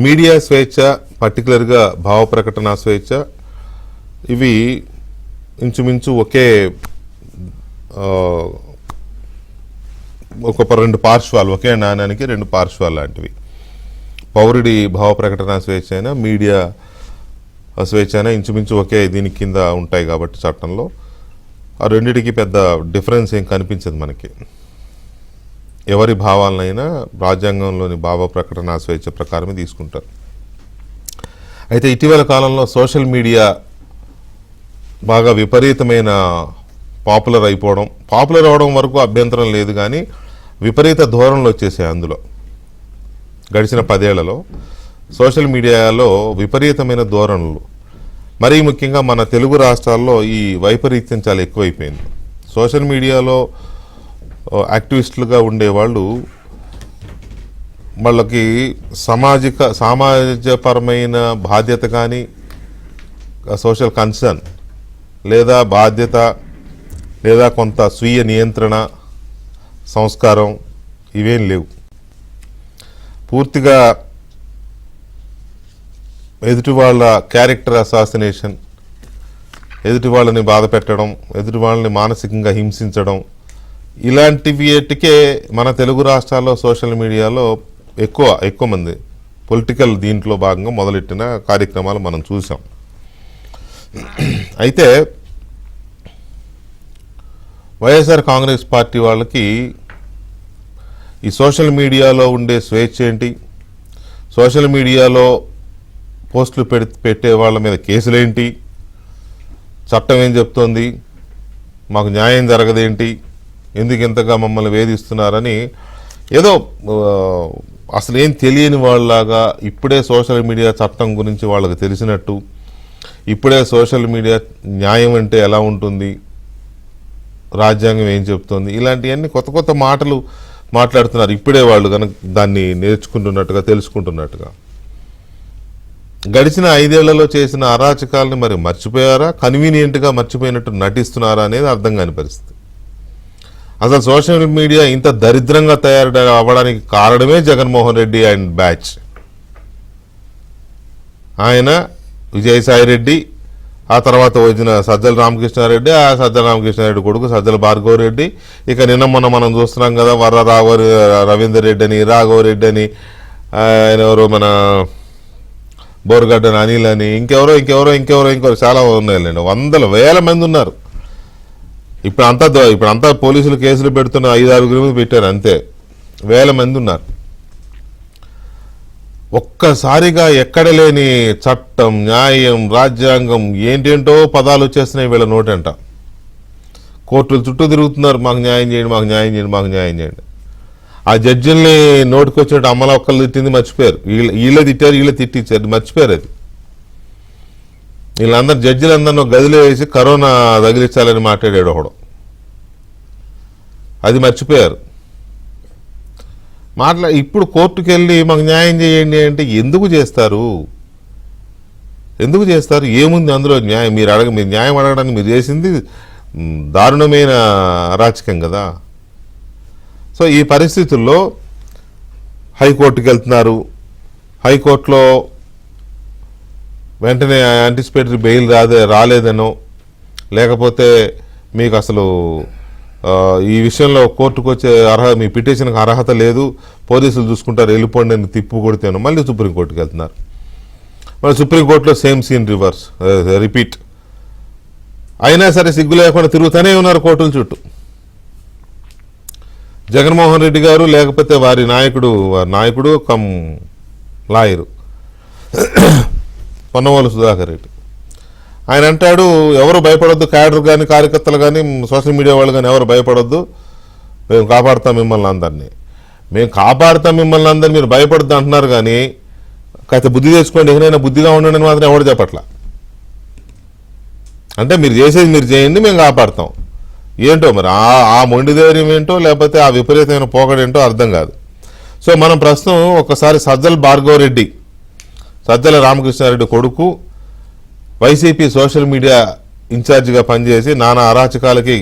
Media స్వేచ్ఛ, పర్టికులర్గా భావ ప్రకటన స్వేచ్ఛ, ఇవి ఇంచుమించు ఒకే రెండు పార్శ్వాలు, ఒకే నాణ్యానికి రెండు పార్శ్వాలు లాంటివి. పౌరుడి భావ ప్రకటన స్వేచ్ఛ అయినా మీడియా స్వేచ్ఛ అయినా ఇంచుమించు ఒకే దీని కింద ఉంటాయి కాబట్టి చట్టంలో ఆ రెండిటికి పెద్ద డిఫరెన్స్ ఏం కనిపించదు మనకి. ఎవరి భావాలనైనా రాజ్యాంగంలోని భావ ప్రకటన స్వేచ్ఛ ప్రకారమే తీసుకుంటారు. అయితే ఇటీవల కాలంలో సోషల్ మీడియా బాగా విపరీతమైన పాపులర్ అవడం వరకు అభ్యంతరం లేదు, కానీ విపరీత ధోరణులు వచ్చేసాయి. అందులో గడిచిన 10 ఏళ్లలో సోషల్ మీడియాలో విపరీతమైన ధోరణులు, మరీ ముఖ్యంగా మన తెలుగు రాష్ట్రాల్లో ఈ వైపరీత్యం చాలా ఎక్కువైపోయింది. సోషల్ మీడియాలో యాక్టివిస్టులుగా ఉండేవాళ్ళు వాళ్ళకి సమాజపరమైన బాధ్యత కానీ, సోషల్ కన్సర్న్ లేదా బాధ్యత లేదా కొంత స్వీయ నియంత్రణ, సంస్కారం ఇవేం లేవు. పూర్తిగా ఎదుటి వాళ్ళ క్యారెక్టర్ అసాసినేషన్, ఎదుటి వాళ్ళని బాధ పెట్టడం, ఎదుటి వాళ్ళని మానసికంగా హింసించడం, ఇలాంటివిటికే మన తెలుగు రాష్ట్రాల్లో సోషల్ మీడియాలో ఎక్కువ మంది పొలిటికల్ దీంట్లో భాగంగా మొదలెట్టిన కార్యక్రమాలు మనం చూసాం. అయితే వైఎస్ఆర్ కాంగ్రెస్ పార్టీ వాళ్ళకి ఈ సోషల్ మీడియాలో ఉండే స్వేచ్ఛ ఏంటి, సోషల్ మీడియాలో పోస్టులు పెట్టే వాళ్ళ మీద కేసులేంటి, చట్టం ఏం చెప్తోంది, మాకు న్యాయం జరగదేంటి, ఎందుకు ఇంతగా మమ్మల్ని వేధిస్తున్నారని ఏదో అసలు ఏం తెలియని వాళ్ళలాగా ఇప్పుడే సోషల్ మీడియా చట్టం గురించి వాళ్ళకి తెలిసినట్టు, ఇప్పుడే సోషల్ మీడియా న్యాయం అంటే ఎలా ఉంటుంది, రాజ్యాంగం ఏం చెప్తోంది, ఇలాంటివన్నీ కొత్త కొత్త మాటలు మాట్లాడుతున్నారు. ఇప్పుడే వాళ్ళు కనుక దాన్ని నేర్చుకుంటున్నట్టుగా, తెలుసుకుంటున్నట్టుగా. గడిచిన 5 ఏళ్లలో చేసిన అరాచకాలని మరి మర్చిపోయారా, కన్వీనియంట్గా మర్చిపోయినట్టు నటిస్తున్నారా అనేది అర్థం కాని పరిస్థితి. అసలు సోషల్ మీడియా ఇంత దరిద్రంగా తయారు అవ్వడానికి కారణమే జగన్మోహన్ రెడ్డి అండ్ బ్యాచ్. ఆయన, విజయసాయి రెడ్డి, ఆ తర్వాత వచ్చిన సజ్జల రామకృష్ణారెడ్డి, ఆ సజ్జల రామకృష్ణారెడ్డి కొడుకు సజ్జల భార్గవరెడ్డి, ఇక నిన్న మొన్న మనం చూస్తున్నాం కదా వర్ర రవీందర్ రెడ్డి అని, రాఘవరెడ్డి అని, ఆయన ఎవరో మన బోరగడ్డని అనిల్ అని, ఇంకెవరో చాలా ఉన్నాయండి. వందల వేల మంది ఉన్నారు. ఇప్పుడంతా పోలీసులు కేసులు పెడుతున్న 5-6 మంది పెట్టారు అంతే. వేల మంది ఉన్నారు. ఒక్కసారిగా ఎక్కడ లేని చట్టం, న్యాయం, రాజ్యాంగం ఏంటేంటో పదాలు వచ్చేస్తున్నాయి వీళ్ళ నోటంట. కోర్టుల చుట్టూ తిరుగుతున్నారు, మాకు న్యాయం చేయండి, మాకు న్యాయం చేయండి, మాకు న్యాయం చేయండి. ఆ జడ్జిల్ని నోటికి వచ్చినట్టు అమ్మల ఒక్కళ్ళు తిట్టింది మర్చిపోయారు, వీళ్ళే తిట్టారు, వీళ్ళే తిట్టించారు, మర్చిపోయారు. అది వీళ్ళందరూ జడ్జిలందరినీ గదిలో వేసి కరోనా తగిలించాలని మాట్లాడాడు ఒకడు, అది మర్చిపోయారు. ఇప్పుడు కోర్టుకు వెళ్ళి మాకు న్యాయం చేయండి అంటే ఎందుకు చేస్తారు? ఏముంది అందులో న్యాయం? మీరు న్యాయం అడగడానికి మీరు చేసింది దారుణమైన అరాచకం కదా. సో ఈ పరిస్థితుల్లో హైకోర్టుకి వెళ్తున్నారు. హైకోర్టులో వెంటనే యాంటిసిపేటరీ బెయిల్ రాలేదనో, లేకపోతే మీకు అసలు ఈ విషయంలో కోర్టుకు వచ్చే మీ పిటిషన్కి అర్హత లేదు, పోలీసులు చూసుకుంటారు, వెళ్ళిపోండి అని తిప్పు కొడితేనో మళ్ళీ సుప్రీంకోర్టుకి వెళ్తున్నారు. మళ్ళీ సుప్రీంకోర్టులో సేమ్ సీన్ రిపీట్. అయినా సరే సిగ్గు లేకుండా తిరుగుతూనే ఉన్నారు కోర్టుల చుట్టూ. జగన్మోహన్ రెడ్డి గారు, లేకపోతే వారి నాయకుడు కమ్ లాయరు పొన్నవోలు సుధాకర్ రెడ్డి, ఆయన అంటాడు ఎవరు భయపడొద్దు, క్యాడర్ కానీ కార్యకర్తలు కానీ సోషల్ మీడియా వాళ్ళు కానీ ఎవరు భయపడొద్దు, మేము కాపాడుతాం మిమ్మల్ని అందరినీ, మీరు భయపడద్దు అంటున్నారు. కానీ కాస్త బుద్ధి తెచ్చుకోండి, ఎవరైనా బుద్ధిగా ఉండండి అని మాత్రం ఎవరు చెప్పట్లా. అంటే మీరు చేసేది మీరు చేయండి, మేము కాపాడుతాం. ఏంటో మరి ఆ మొండి ధైర్యం ఏంటో, లేకపోతే ఆ విపరీతమైన పోకడేంటో అర్థం కాదు. సో మనం ప్రస్తుతం ఒకసారి సజ్జల రామకృష్ణారెడ్డి కొడుకు, వైసీపీ సోషల్ మీడియా ఇన్ఛార్జిగా పనిచేసి నానా అరాచకాలకి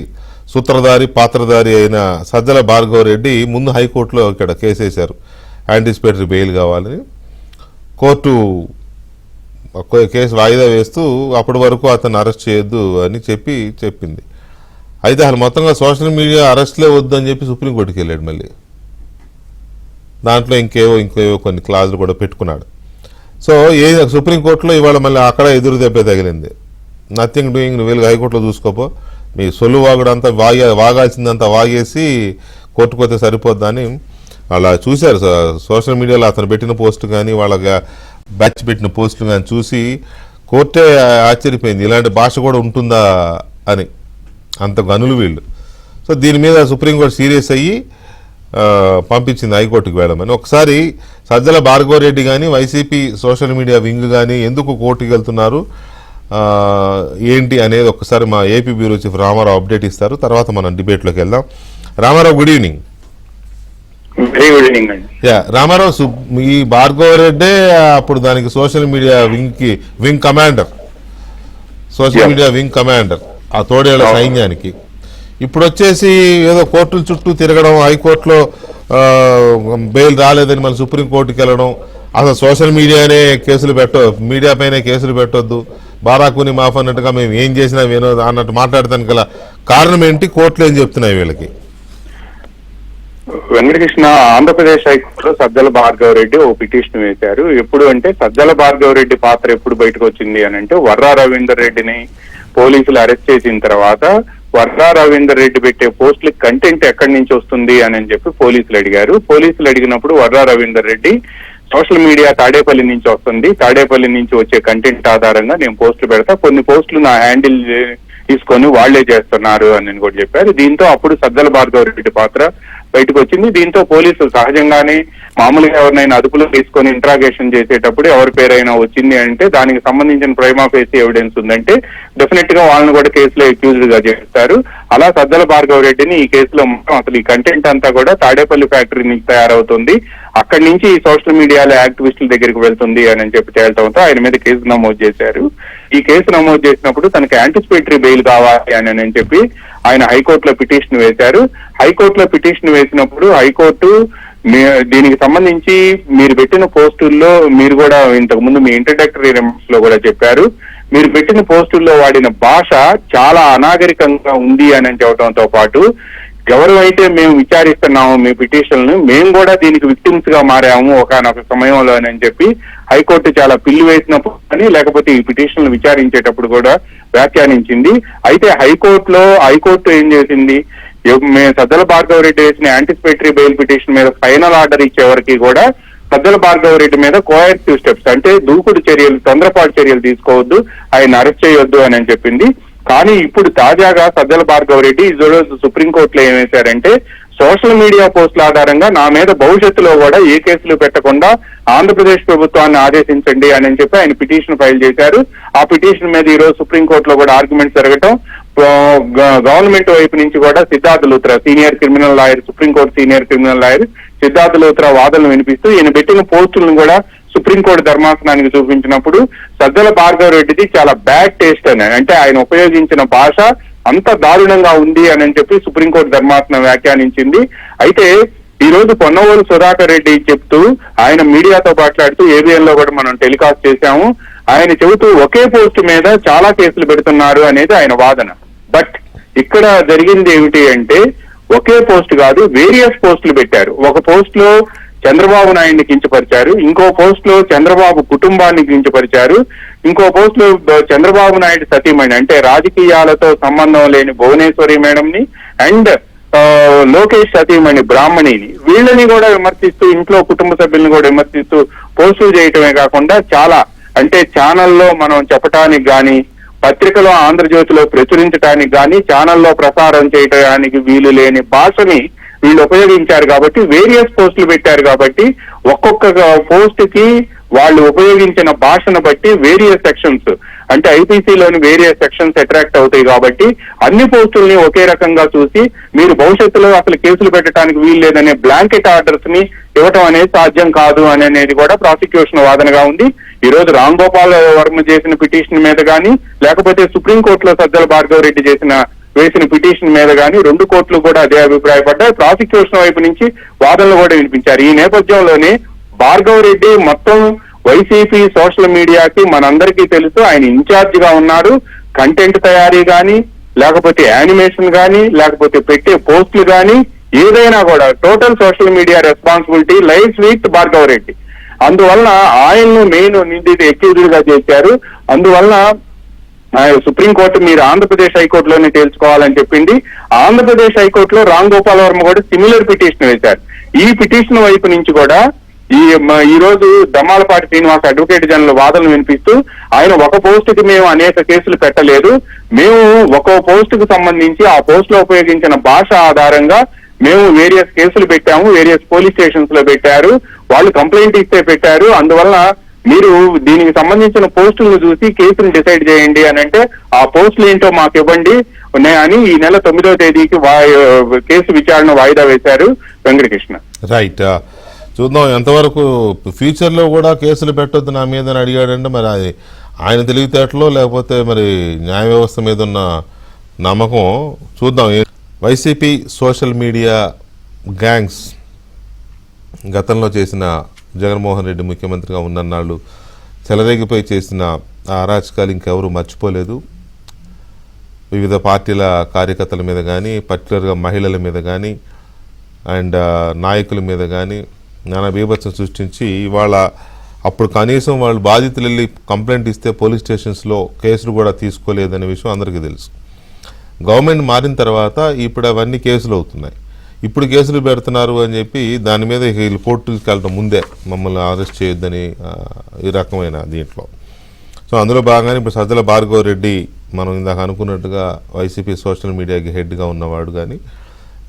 పాత్రధారి అయిన సజ్జల భార్గవరెడ్డి ముందు హైకోర్టులో ఇక్కడ కేసు వేశారు, యాంటిసిపేటరీ బెయిల్ కావాలని. కోర్టు కేసు వాయిదా వేస్తూ అప్పటి వరకు అతను అరెస్ట్ చేయొద్దు అని చెప్పింది. అయితే అసలు మొత్తంగా సోషల్ మీడియా అరెస్ట్లే వద్దు అని చెప్పి సుప్రీంకోర్టుకి వెళ్ళాడు. మళ్ళీ దాంట్లో ఇంకేవో కొన్ని క్లాజులు కూడా పెట్టుకున్నాడు. సో సుప్రీంకోర్టులో ఇవాళ మళ్ళీ అక్కడ ఎదురు దెబ్బ తగిలింది. నథింగ్ డూయింగ్, నువ్వు వెళ్ళి హైకోర్టులో చూసుకోపో, మీ సొల్లు వాగుడంతా వాగాల్సిందంతా వాగేసి కోర్టుకు పోతే సరిపోద్దని అలా చూశారు. సోషల్ మీడియాలో అతను పెట్టిన పోస్టు కానీ వాళ్ళ బ్యాచ్ పెట్టిన పోస్టులు కానీ చూసి కోర్టే ఆశ్చర్యపోయింది, ఇలాంటి భాష కూడా ఉంటుందా అని. అంత గనులు వీళ్ళు. సో దీని మీద సుప్రీంకోర్టు సీరియస్ అయ్యి పంపించింది హైకోర్టుకు వెళ్ళమని. ఒకసారి సజ్జల భార్గవరెడ్డి కానీ వైసీపీ సోషల్ మీడియా వింగ్ కానీ ఎందుకు కోర్టుకు వెళ్తున్నారు ఏంటి అనేది ఒకసారి మా AP bureau chief Ramarao update ఇస్తారు. తర్వాత మనం డిబేట్లోకి వెళ్దాం. Ramarao, good evening. Very good evening అండి. రామారావు, ఈ భార్గవరెడ్డే అప్పుడు దానికి social media wing commander, social media wing commander ఆ తోడేళ్ల సైన్యానికి. ఇప్పుడు వచ్చేసి ఏదో కోర్టుల చుట్టూ తిరగడం, హైకోర్టులో బెయిల్ రాలేదని మన సుప్రీంకోర్టుకి వెళ్ళడం, అసలు సోషల్ మీడియానే మీడియా పైనే కేసులు పెట్టొద్దు, బారాకుని మాఫ్ అన్నట్టుగా మేము ఏం చేసినా వినోద్ అన్నట్టు మాట్లాడతానికి గల కారణం ఏంటి, కోర్టులు ఏం చెప్తున్నాయి వీళ్ళకి? వెంకటకృష్ణ, ఆంధ్రప్రదేశ్ హైకోర్టులో సజ్జల భార్గవరెడ్డి ఓ పిటిషన్ వేశారు. ఎప్పుడు అంటే సజ్జల భార్గవరెడ్డి పాత్ర ఎప్పుడు బయటకు వచ్చింది అని అంటే, వర్రా రవీందర్ రెడ్డిని పోలీసులు అరెస్ట్ చేసిన తర్వాత వర్రా రవీందర్ రెడ్డి పెట్టే పోస్టులకి కంటెంట్ ఎక్కడి నుంచి వస్తుంది అని చెప్పి పోలీసులు అడిగారు. పోలీసులు అడిగినప్పుడు వర్రా రవీందర్ రెడ్డి సోషల్ మీడియా తాడేపల్లి నుంచి వస్తుంది, తాడేపల్లి నుంచి వచ్చే కంటెంట్ ఆధారంగా నేను పోస్టులు పెడతా, కొన్ని పోస్టులు నా హ్యాండిల్ తీసుకొని వాళ్లే చేస్తున్నారు అని కూడా చెప్పారు. దీంతో అప్పుడు సజ్జల భార్గవరెడ్డి పాత్ర బయటకు వచ్చింది. దీంతో పోలీసులు సహజంగానే మామూలుగా ఎవరినైనా అదుపులో తీసుకొని ఇంట్రాగేషన్ చేసేటప్పుడు ఎవరి పేరైనా వచ్చింది అంటే దానికి సంబంధించిన ప్రైమా ఫేసి ఎవిడెన్స్ ఉందంటే డెఫినెట్ గా వాళ్ళని కూడా కేసులో అక్యూజ్డ్ గా చేస్తారు. అలా సజ్జల భార్గవరెడ్డిని ఈ కేసులో మొత్తం అసలు ఈ కంటెంట్ అంతా కూడా తాడేపల్లి ఫ్యాక్టరీ నుంచి తయారవుతుంది, అక్కడి నుంచి ఈ సోషల్ మీడియాలో యాక్టివిస్టుల దగ్గరికి వెళ్తుంది అని చెప్పి తేలటంతో ఆయన మీద కేసు నమోదు చేశారు. ఈ కేసు నమోదు చేసినప్పుడు తనకి యాంటిసిపేటరీ బెయిల్ కావాలి అని చెప్పి ఆయన హైకోర్టులో పిటిషన్ వేశారు. హైకోర్టులో పిటిషన్ వేసినప్పుడు హైకోర్టు దీనికి సంబంధించి మీరు పెట్టిన పోస్టుల్లో మీరు కూడా ఇంతకు ముందు మీ ఇంట్రడక్టరీ రిమార్క్స్ లో కూడా చెప్పారు, మీరు పెట్టిన పోస్టుల్లో వాడిన భాష చాలా అనాగరికంగా ఉంది అని చెప్పడంతో పాటు ఎవరైతే మేము విచారిస్తున్నాము మీ పిటిషన్లను మేము కూడా దీనికి విక్టిమ్స్ గా మారాము ఒకనొక సమయంలో అని చెప్పి హైకోర్టు చాలా పిల్లు వేసినప్పుడు కానీ లేకపోతే ఈ పిటిషన్లు విచారించేటప్పుడు కూడా వ్యాఖ్యానించింది. అయితే హైకోర్టు ఏం చేసింది, సజ్జల భార్గవరెడ్డి వేసిన యాంటిసిపేటరీ బెయిల్ పిటిషన్ మీద ఫైనల్ ఆర్డర్ ఇచ్చే వరకు కూడా సజ్జల భార్గవరెడ్డి మీద కోయాక్టివ్ స్టెప్స్ అంటే దూకుడు చర్యలు, తొందరపాటు చర్యలు తీసుకోవద్దు, ఆయన అరెస్ట్ చేయొద్దు అని చెప్పింది. కానీ ఇప్పుడు తాజాగా సజ్జల భార్గవరెడ్డి ఈరోజు సుప్రీంకోర్టులో ఏం వేశారంటే, సోషల్ మీడియా పోస్టుల ఆధారంగా నా మీద భవిష్యత్తులో కూడా ఏ కేసులు పెట్టకుండా ఆంధ్రప్రదేశ్ ప్రభుత్వాన్ని ఆదేశించండి అని చెప్పి ఆయన పిటిషన్ ఫైల్ చేశారు. ఆ పిటిషన్ మీద ఈ రోజు సుప్రీంకోర్టులో కూడా ఆర్గ్యుమెంట్ జరగటం, గవర్నమెంట్ వైపు నుంచి కూడా Siddhartha Luthra senior criminal lawyer, supreme court senior criminal lawyer Siddhartha Luthra వాదనలు వినిపిస్తూ ఈయన పెట్టిన పోస్టులను కూడా సుప్రీంకోర్టు ధర్మాసనానికి చూపించినప్పుడు సజ్జల భార్గవరెడ్డిది చాలా బ్యాడ్ టేస్ట్ అని, అంటే ఆయన ఉపయోగించిన భాష అంత దారుణంగా ఉంది అని చెప్పి సుప్రీంకోర్టు ధర్మాసనం వ్యాఖ్యానించింది. అయితే ఈ రోజు పొన్నవోలు సుధాకర్ రెడ్డి చెప్తూ ఆయన మీడియాతో మాట్లాడుతూ ఏబిఎన్ లో కూడా మనం టెలికాస్ట్ చేశాము, ఆయన చెబుతూ ఒకే పోస్ట్ మీద చాలా కేసులు పెడుతున్నారు అనేది ఆయన వాదన. బట్ ఇక్కడ జరిగింది ఏమిటి అంటే ఒకే పోస్ట్ కాదు, వేరియస్ పోస్టులు పెట్టారు. ఒక పోస్ట్ లో చంద్రబాబు నాయుడిని కించపరిచారు, ఇంకో పోస్ట్ లో చంద్రబాబు కుటుంబాన్ని కించపరిచారు, ఇంకో పోస్ట్ లో చంద్రబాబు నాయుడు సతీమణి అంటే రాజకీయాలతో సంబంధం లేని భువనేశ్వరి మేడంని అండ్ లోకేష్ సతీమణి బ్రాహ్మణిని వీళ్ళని కూడా విమర్శిస్తూ ఇంట్లో కుటుంబ సభ్యులను కూడా విమర్శిస్తూ పోస్టులు చేయటమే కాకుండా చాలా అంటే ఛానల్లో మనం చెప్పటానికి గాని, పత్రికలో ఆంధ్రజ్యోతిలో ప్రచురించడానికి గాని, ఛానల్లో ప్రసారం చేయడానికి వీలు లేని భాషని వీళ్ళు ఉపయోగించారు కాబట్టి వేరియస్ పోస్టులు పెట్టారు కాబట్టి ఒక్కొక్క పోస్ట్ కి వాళ్ళు ఉపయోగించిన భాషను బట్టి వేరియస్ సెక్షన్స్ అంటే ఐపీసీలోని వేరియస్ సెక్షన్స్ అట్రాక్ట్ అవుతాయి కాబట్టి అన్ని పోస్టుల్ని ఒకే రకంగా చూసి మీరు భవిష్యత్తులో అసలు కేసులు పెట్టడానికి వీలు లేదనే బ్లాంకెట్ ఆర్డర్స్ ని ఇవ్వటం అనేది సాధ్యం కాదు అనేది కూడా ప్రాసిక్యూషన్ వాదనగా ఉంది. ఈ రోజు రామ్ గోపాల్ వర్మ చేసిన పిటిషన్ మీద కానీ లేకపోతే సుప్రీంకోర్టులో సజ్జల భార్గవరెడ్డి వేసిన పిటిషన్ మీద కానీ రెండు కోర్టులు కూడా అదే అభిప్రాయపడ్డాయి. ప్రాసిక్యూషన్ వైపు నుంచి వాదనలు కూడా వినిపించారు. ఈ నేపథ్యంలోనే భార్గవరెడ్డి మొత్తం వైసీపీ సోషల్ మీడియాకి మనందరికీ తెలుసు, ఆయన ఇన్ఛార్జ్ గా ఉన్నారు. కంటెంట్ తయారీ గాని, లేకపోతే యానిమేషన్ గాని, లేకపోతే పెట్టే పోస్టులు గాని, ఏదైనా కూడా total social media responsibility lives with Bhargava Reddy. అందువలన ఆయన్ను మెయిన్ నిందితుడు అక్యూజ్డ్ గా చేశారు. అందువలన సుప్రీంకోర్టు మీరు ఆంధ్రప్రదేశ్ హైకోర్టులోనే తేల్చుకోవాలని చెప్పింది. ఆంధ్రప్రదేశ్ హైకోర్టులో రామ్ గోపాల్ వర్మ కూడా సిమిలర్ పిటిషన్ వేశారు. ఈ పిటిషన్ వైపు నుంచి కూడా ఈ రోజు దమ్మాలపాటి శ్రీనివాస్ అడ్వకేట్ జనరల్ వాదనలు వినిపిస్తూ ఆయన ఒక పోస్ట్ కి మేము అనేక కేసులు పెట్టలేదు, మేము ఒక్కో పోస్ట్ కు సంబంధించి ఆ పోస్ట్ లో ఉపయోగించిన భాష ఆధారంగా మేము వేరియస్ కేసులు పెట్టాము, వేరియస్ పోలీస్ స్టేషన్స్ లో పెట్టారు, వాళ్ళు కంప్లైంట్ ఇస్తే పెట్టారు. అందువలన మీరు దీనికి సంబంధించిన పోస్టులను చూసి కేసును డిసైడ్ చేయండి అని అంటే ఆ పోస్టులు ఏంటో మాకు ఇవ్వండి అని ఈ నెల 9వ తేదీకి కేసు విచారణ వాయిదా వేశారు వెంకటకృష్ణ. రైట్, చూద్దాం ఎంతవరకు ఫ్యూచర్ లో కూడా కేసులు పెట్టొద్దు నా మీద అని అడిగాడంటే మరి అది ఆయన తెలివితేటలో లేకపోతే మరి న్యాయ వ్యవస్థ మీద ఉన్న నమ్మకం చూద్దాం. వైసీపీ సోషల్ మీడియా గ్యాంగ్స్ గతంలో చేసిన జగన్మోహన్ రెడ్డి ముఖ్యమంత్రిగా ఉన్నన్నాళ్ళు చెలరేగిపోయి చేసిన ఆ అరాచకాలు ఇంకెవరు మర్చిపోలేదు. వివిధ పార్టీల కార్యకర్తల మీద కానీ, పర్టికులర్గా మహిళల మీద కానీ అండ్ నాయకుల మీద కానీ నానా బీభత్సం సృష్టించి ఇవాళ అప్పుడు కనీసం వాళ్ళు బాధితులు వెళ్ళి కంప్లైంట్ ఇస్తే పోలీస్ స్టేషన్స్లో కేసులు కూడా తీసుకోలేదనే విషయం అందరికీ తెలుసు. గవర్నమెంట్ మారిన తర్వాత ఇప్పుడు అవన్నీ కేసులు అవుతున్నాయి. ఇప్పుడు కేసులు పెడుతున్నారు అని చెప్పి దాని మీద వీళ్ళు కోర్టుకి వెళ్ళడం ముందే మమ్మల్ని అరెస్ట్ చేయొద్దని ఈ రకమైన దీంట్లో. సో అందులో భాగంగానే ఇప్పుడు సజ్జల భార్గవ రెడ్డి మనం ఇందాక అనుకున్నట్టుగా వైసీపీ సోషల్ మీడియాకి హెడ్గా ఉన్నవాడు కానీ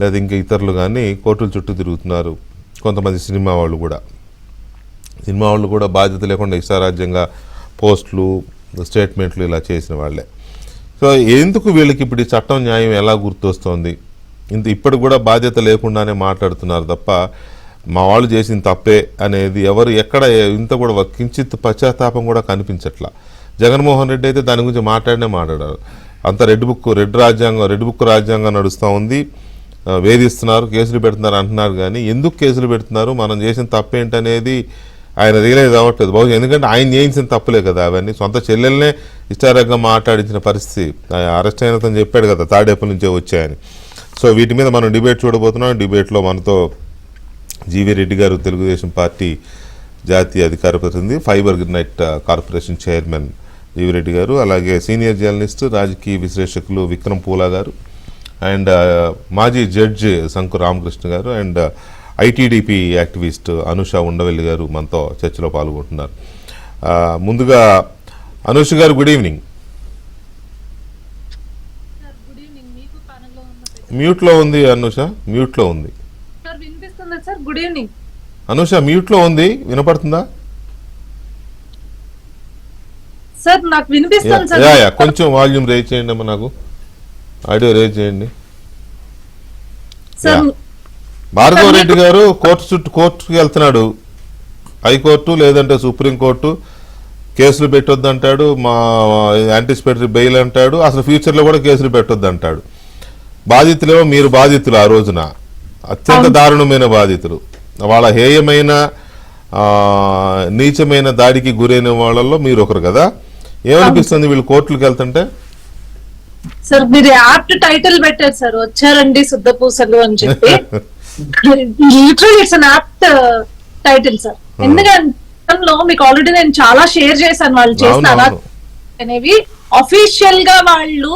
లేదా ఇంకా ఇతరులు కానీ కోర్టుల చుట్టూ తిరుగుతున్నారు. కొంతమంది సినిమా వాళ్ళు కూడా బాధ్యత లేకుండా ఇష్టారాజ్యంగా పోస్టులు, స్టేట్మెంట్లు ఇలా చేసిన వాళ్ళే. సో ఎందుకు వీళ్ళకి ఇప్పుడు ఈ చట్టం న్యాయం ఎలా గుర్తొస్తోంది? ఇప్పటికి కూడా బాధ్యత లేకుండానే మాట్లాడుతున్నారు తప్ప మా వాళ్ళు చేసిన తప్పే అనేది ఎవరు ఎక్కడ ఇంత కూడా కించిత్ పశ్చాత్తాపం కూడా కనిపించట్లా. జగన్మోహన్ రెడ్డి అయితే దాని గురించి మాట్లాడారు. అంత రెడ్ బుక్ రాజ్యాంగం నడుస్తూ ఉంది, వేధిస్తున్నారు, కేసులు పెడుతున్నారు అంటున్నారు. కానీ ఎందుకు కేసులు పెడుతున్నారు, మనం చేసిన తప్పేంటనేది ఆయన రియలైజ్ అవ్వట్లేదు. బహుశా ఎందుకంటే ఆయన చేయించిన తప్పులే కదా అవన్నీ. సొంత చెల్లెల్నే ఇష్టారంగా మాట్లాడించిన పరిస్థితి. అరెస్ట్ అయినతను చెప్పాడు కదా తాడేపల్లి నుంచే వచ్చాయని. సో వీటి మీద మనం డిబేట్ చూడబోతున్నాం. డిబేట్లో మనతో జీవీ రెడ్డి గారు, తెలుగుదేశం పార్టీ జాతీయ అధికార ప్రతినిధి, fibre net corporation chairman GV Reddy గారు, అలాగే సీనియర్ జర్నలిస్ట్, రాజకీయ విశ్లేషకులు విక్రమ్ పూలా గారు అండ్ మాజీ జడ్జి శంకు రామకృష్ణ గారు and ITDP activist Anusha Undavalli గారు మనతో చర్చలో పాల్గొంటున్నారు. ముందుగా అనుష గారు గుడ్ ఈవినింగ్. మ్యూట్లో ఉంది అనుష, మ్యూట్లో ఉంది. గుడ్ ఈవినింగ్ అనుష, మ్యూట్లో ఉంది, వినపడుతుందా? సార్ నాకు వినిపిస్తుంది సార్. కొంచెం వాల్యూమ్ రేజ్ చేయండి అమ్మా, నాకు ఆడియో రేజ్ చేయండి. భార్గవ రెడ్డి గారు కోర్టుకి వెళ్తున్నాడు, హైకోర్టు లేదంటే సుప్రీంకోర్టు కేసులు పెట్టొద్దు అంటాడు, మా యాంటిసిపేటరీ బెయిల్ అంటాడు, అసలు ఫ్యూచర్లో కూడా కేసులు పెట్టొద్దు అంటాడు. బాధితులేమో మీరు బాధితులు, ఆ రోజున అత్యంత దారుణమైన బాధితులు, వాళ్ళ హేయమైన నీచమైన దాడికి గురైన వాళ్ళల్లో మీరు ఒకరు కదా. ఏమనిపిస్తుంది వీళ్ళు కోర్టులకు వెళ్తుంటే? సార్ మీరు యాప్ట్ టైటిల్ పెట్టారు సార్, వచ్చారండి శుద్ధపూసలు అని చెప్పి. Literally it's an apt title sir. ఎందుకంటే మీకు ఆల్రెడీ నేను చాలా షేర్ చేశాను వాళ్ళు చేసిన అనేవి. అఫీషియల్ గా వాళ్ళు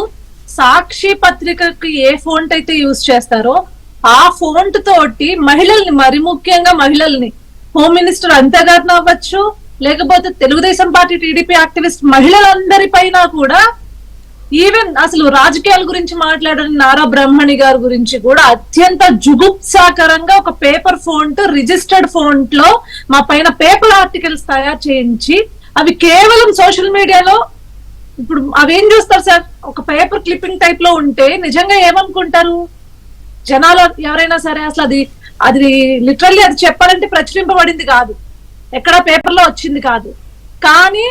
సాక్షి పత్రికకి ఏ ఫోంట్ అయితే యూజ్ చేస్తారో ఆ ఫోంట్ తోటి మహిళల్ని, మరి ముఖ్యంగా మహిళల్ని, హోమ్ మినిస్టర్ అనిత గారిని అవ్వచ్చు, లేకపోతే తెలుగుదేశం పార్టీ టీడీపీ యాక్టివిస్ట్ మహిళలందరిపైన కూడా, ఈవెన్ అసలు రాజకీయాల గురించి మాట్లాడని నారా బ్రహ్మణి గారి గురించి కూడా అత్యంత జుగుప్సాకరంగా ఒక పేపర్ ఫోంట్, రిజిస్టర్డ్ ఫోంట్ లో మా పైన పేపర్ ఆర్టికల్స్ తయారు చేయించి అవి కేవలం సోషల్ మీడియాలో ఇప్పుడు అవేం చూస్తారు సార్, ఒక పేపర్ క్లిప్పింగ్ టైప్ లో ఉంటే నిజంగా ఏమనుకుంటారు జనాలు ఎవరైనా సరే. అసలు అది లిటరల్లీ అది చెప్పాలంటే ప్రచురింపబడింది కాదు, ఎక్కడ పేపర్ లో వచ్చింది కాదు. కానీ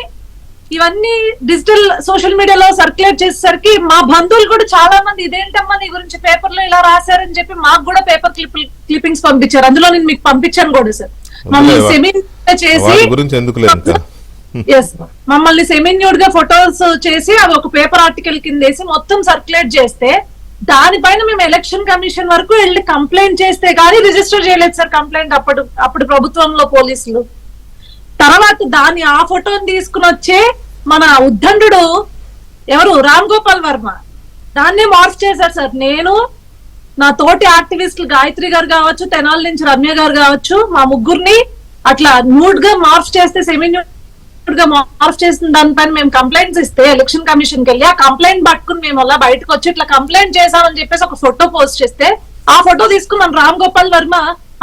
ఇవన్నీ డిజిటల్ సోషల్ మీడియాలో సర్క్యులేట్ చేసేసరికి మా బంధువులు కూడా చాలా మంది ఇదేంటమ్మా నీ గురించి పేపర్ లో ఇలా రాశారని చెప్పి మాకు కూడా పేపర్ క్లిప్పింగ్స్ పంపించారు. అందులో నేను మీకు పంపించాను కూడా సార్. మమ్మల్ని సెమీ చేసి వాటి గురించి ఎందుకులే ఇంకా. ఎస్ మమ్మల్ని సెమిన్యూడ్ గా ఫొటోస్ చేసి అది ఒక పేపర్ ఆర్టికల్ కింద వేసి మొత్తం సర్క్యులేట్ చేస్తే దానిపైన మేము ఎలక్షన్ కమిషన్ వరకు వెళ్ళి కంప్లైంట్ చేస్తే కానీ రిజిస్టర్ చేయలేదు సార్ కంప్లైంట్ అప్పుడు ప్రభుత్వంలో పోలీసులు. తర్వాత ఆ ఫోటోని తీసుకుని వచ్చే మన ఉద్దండు ఎవరు రామ్ గోపాల్ వర్మ దాన్నే మార్ఫ్ చేశారు సార్. నేను నా తోటి యాక్టివిస్టులు గాయత్రి గారు కావచ్చు, తెనాలి నుంచి రమ్య గారు కావచ్చు, మా ముగ్గురిని అట్లా న్యూడ్ గా మార్ఫ్ చేస్తే సెమీ న్యూడ్ గా మార్ఫ్ చేసిన దానిపైన మేము కంప్లైంట్స్ ఇస్తే ఎలక్షన్ కమిషన్ కి వెళ్ళి ఆ కంప్లైంట్ పట్టుకుని మేము అలా బయటకు వచ్చి ఇట్లా కంప్లైంట్ చేశామని చెప్పేసి ఒక ఫోటో పోస్ట్ చేస్తే ఆ ఫోటో తీసుకున్నాం రామ్ గోపాల్ వర్మ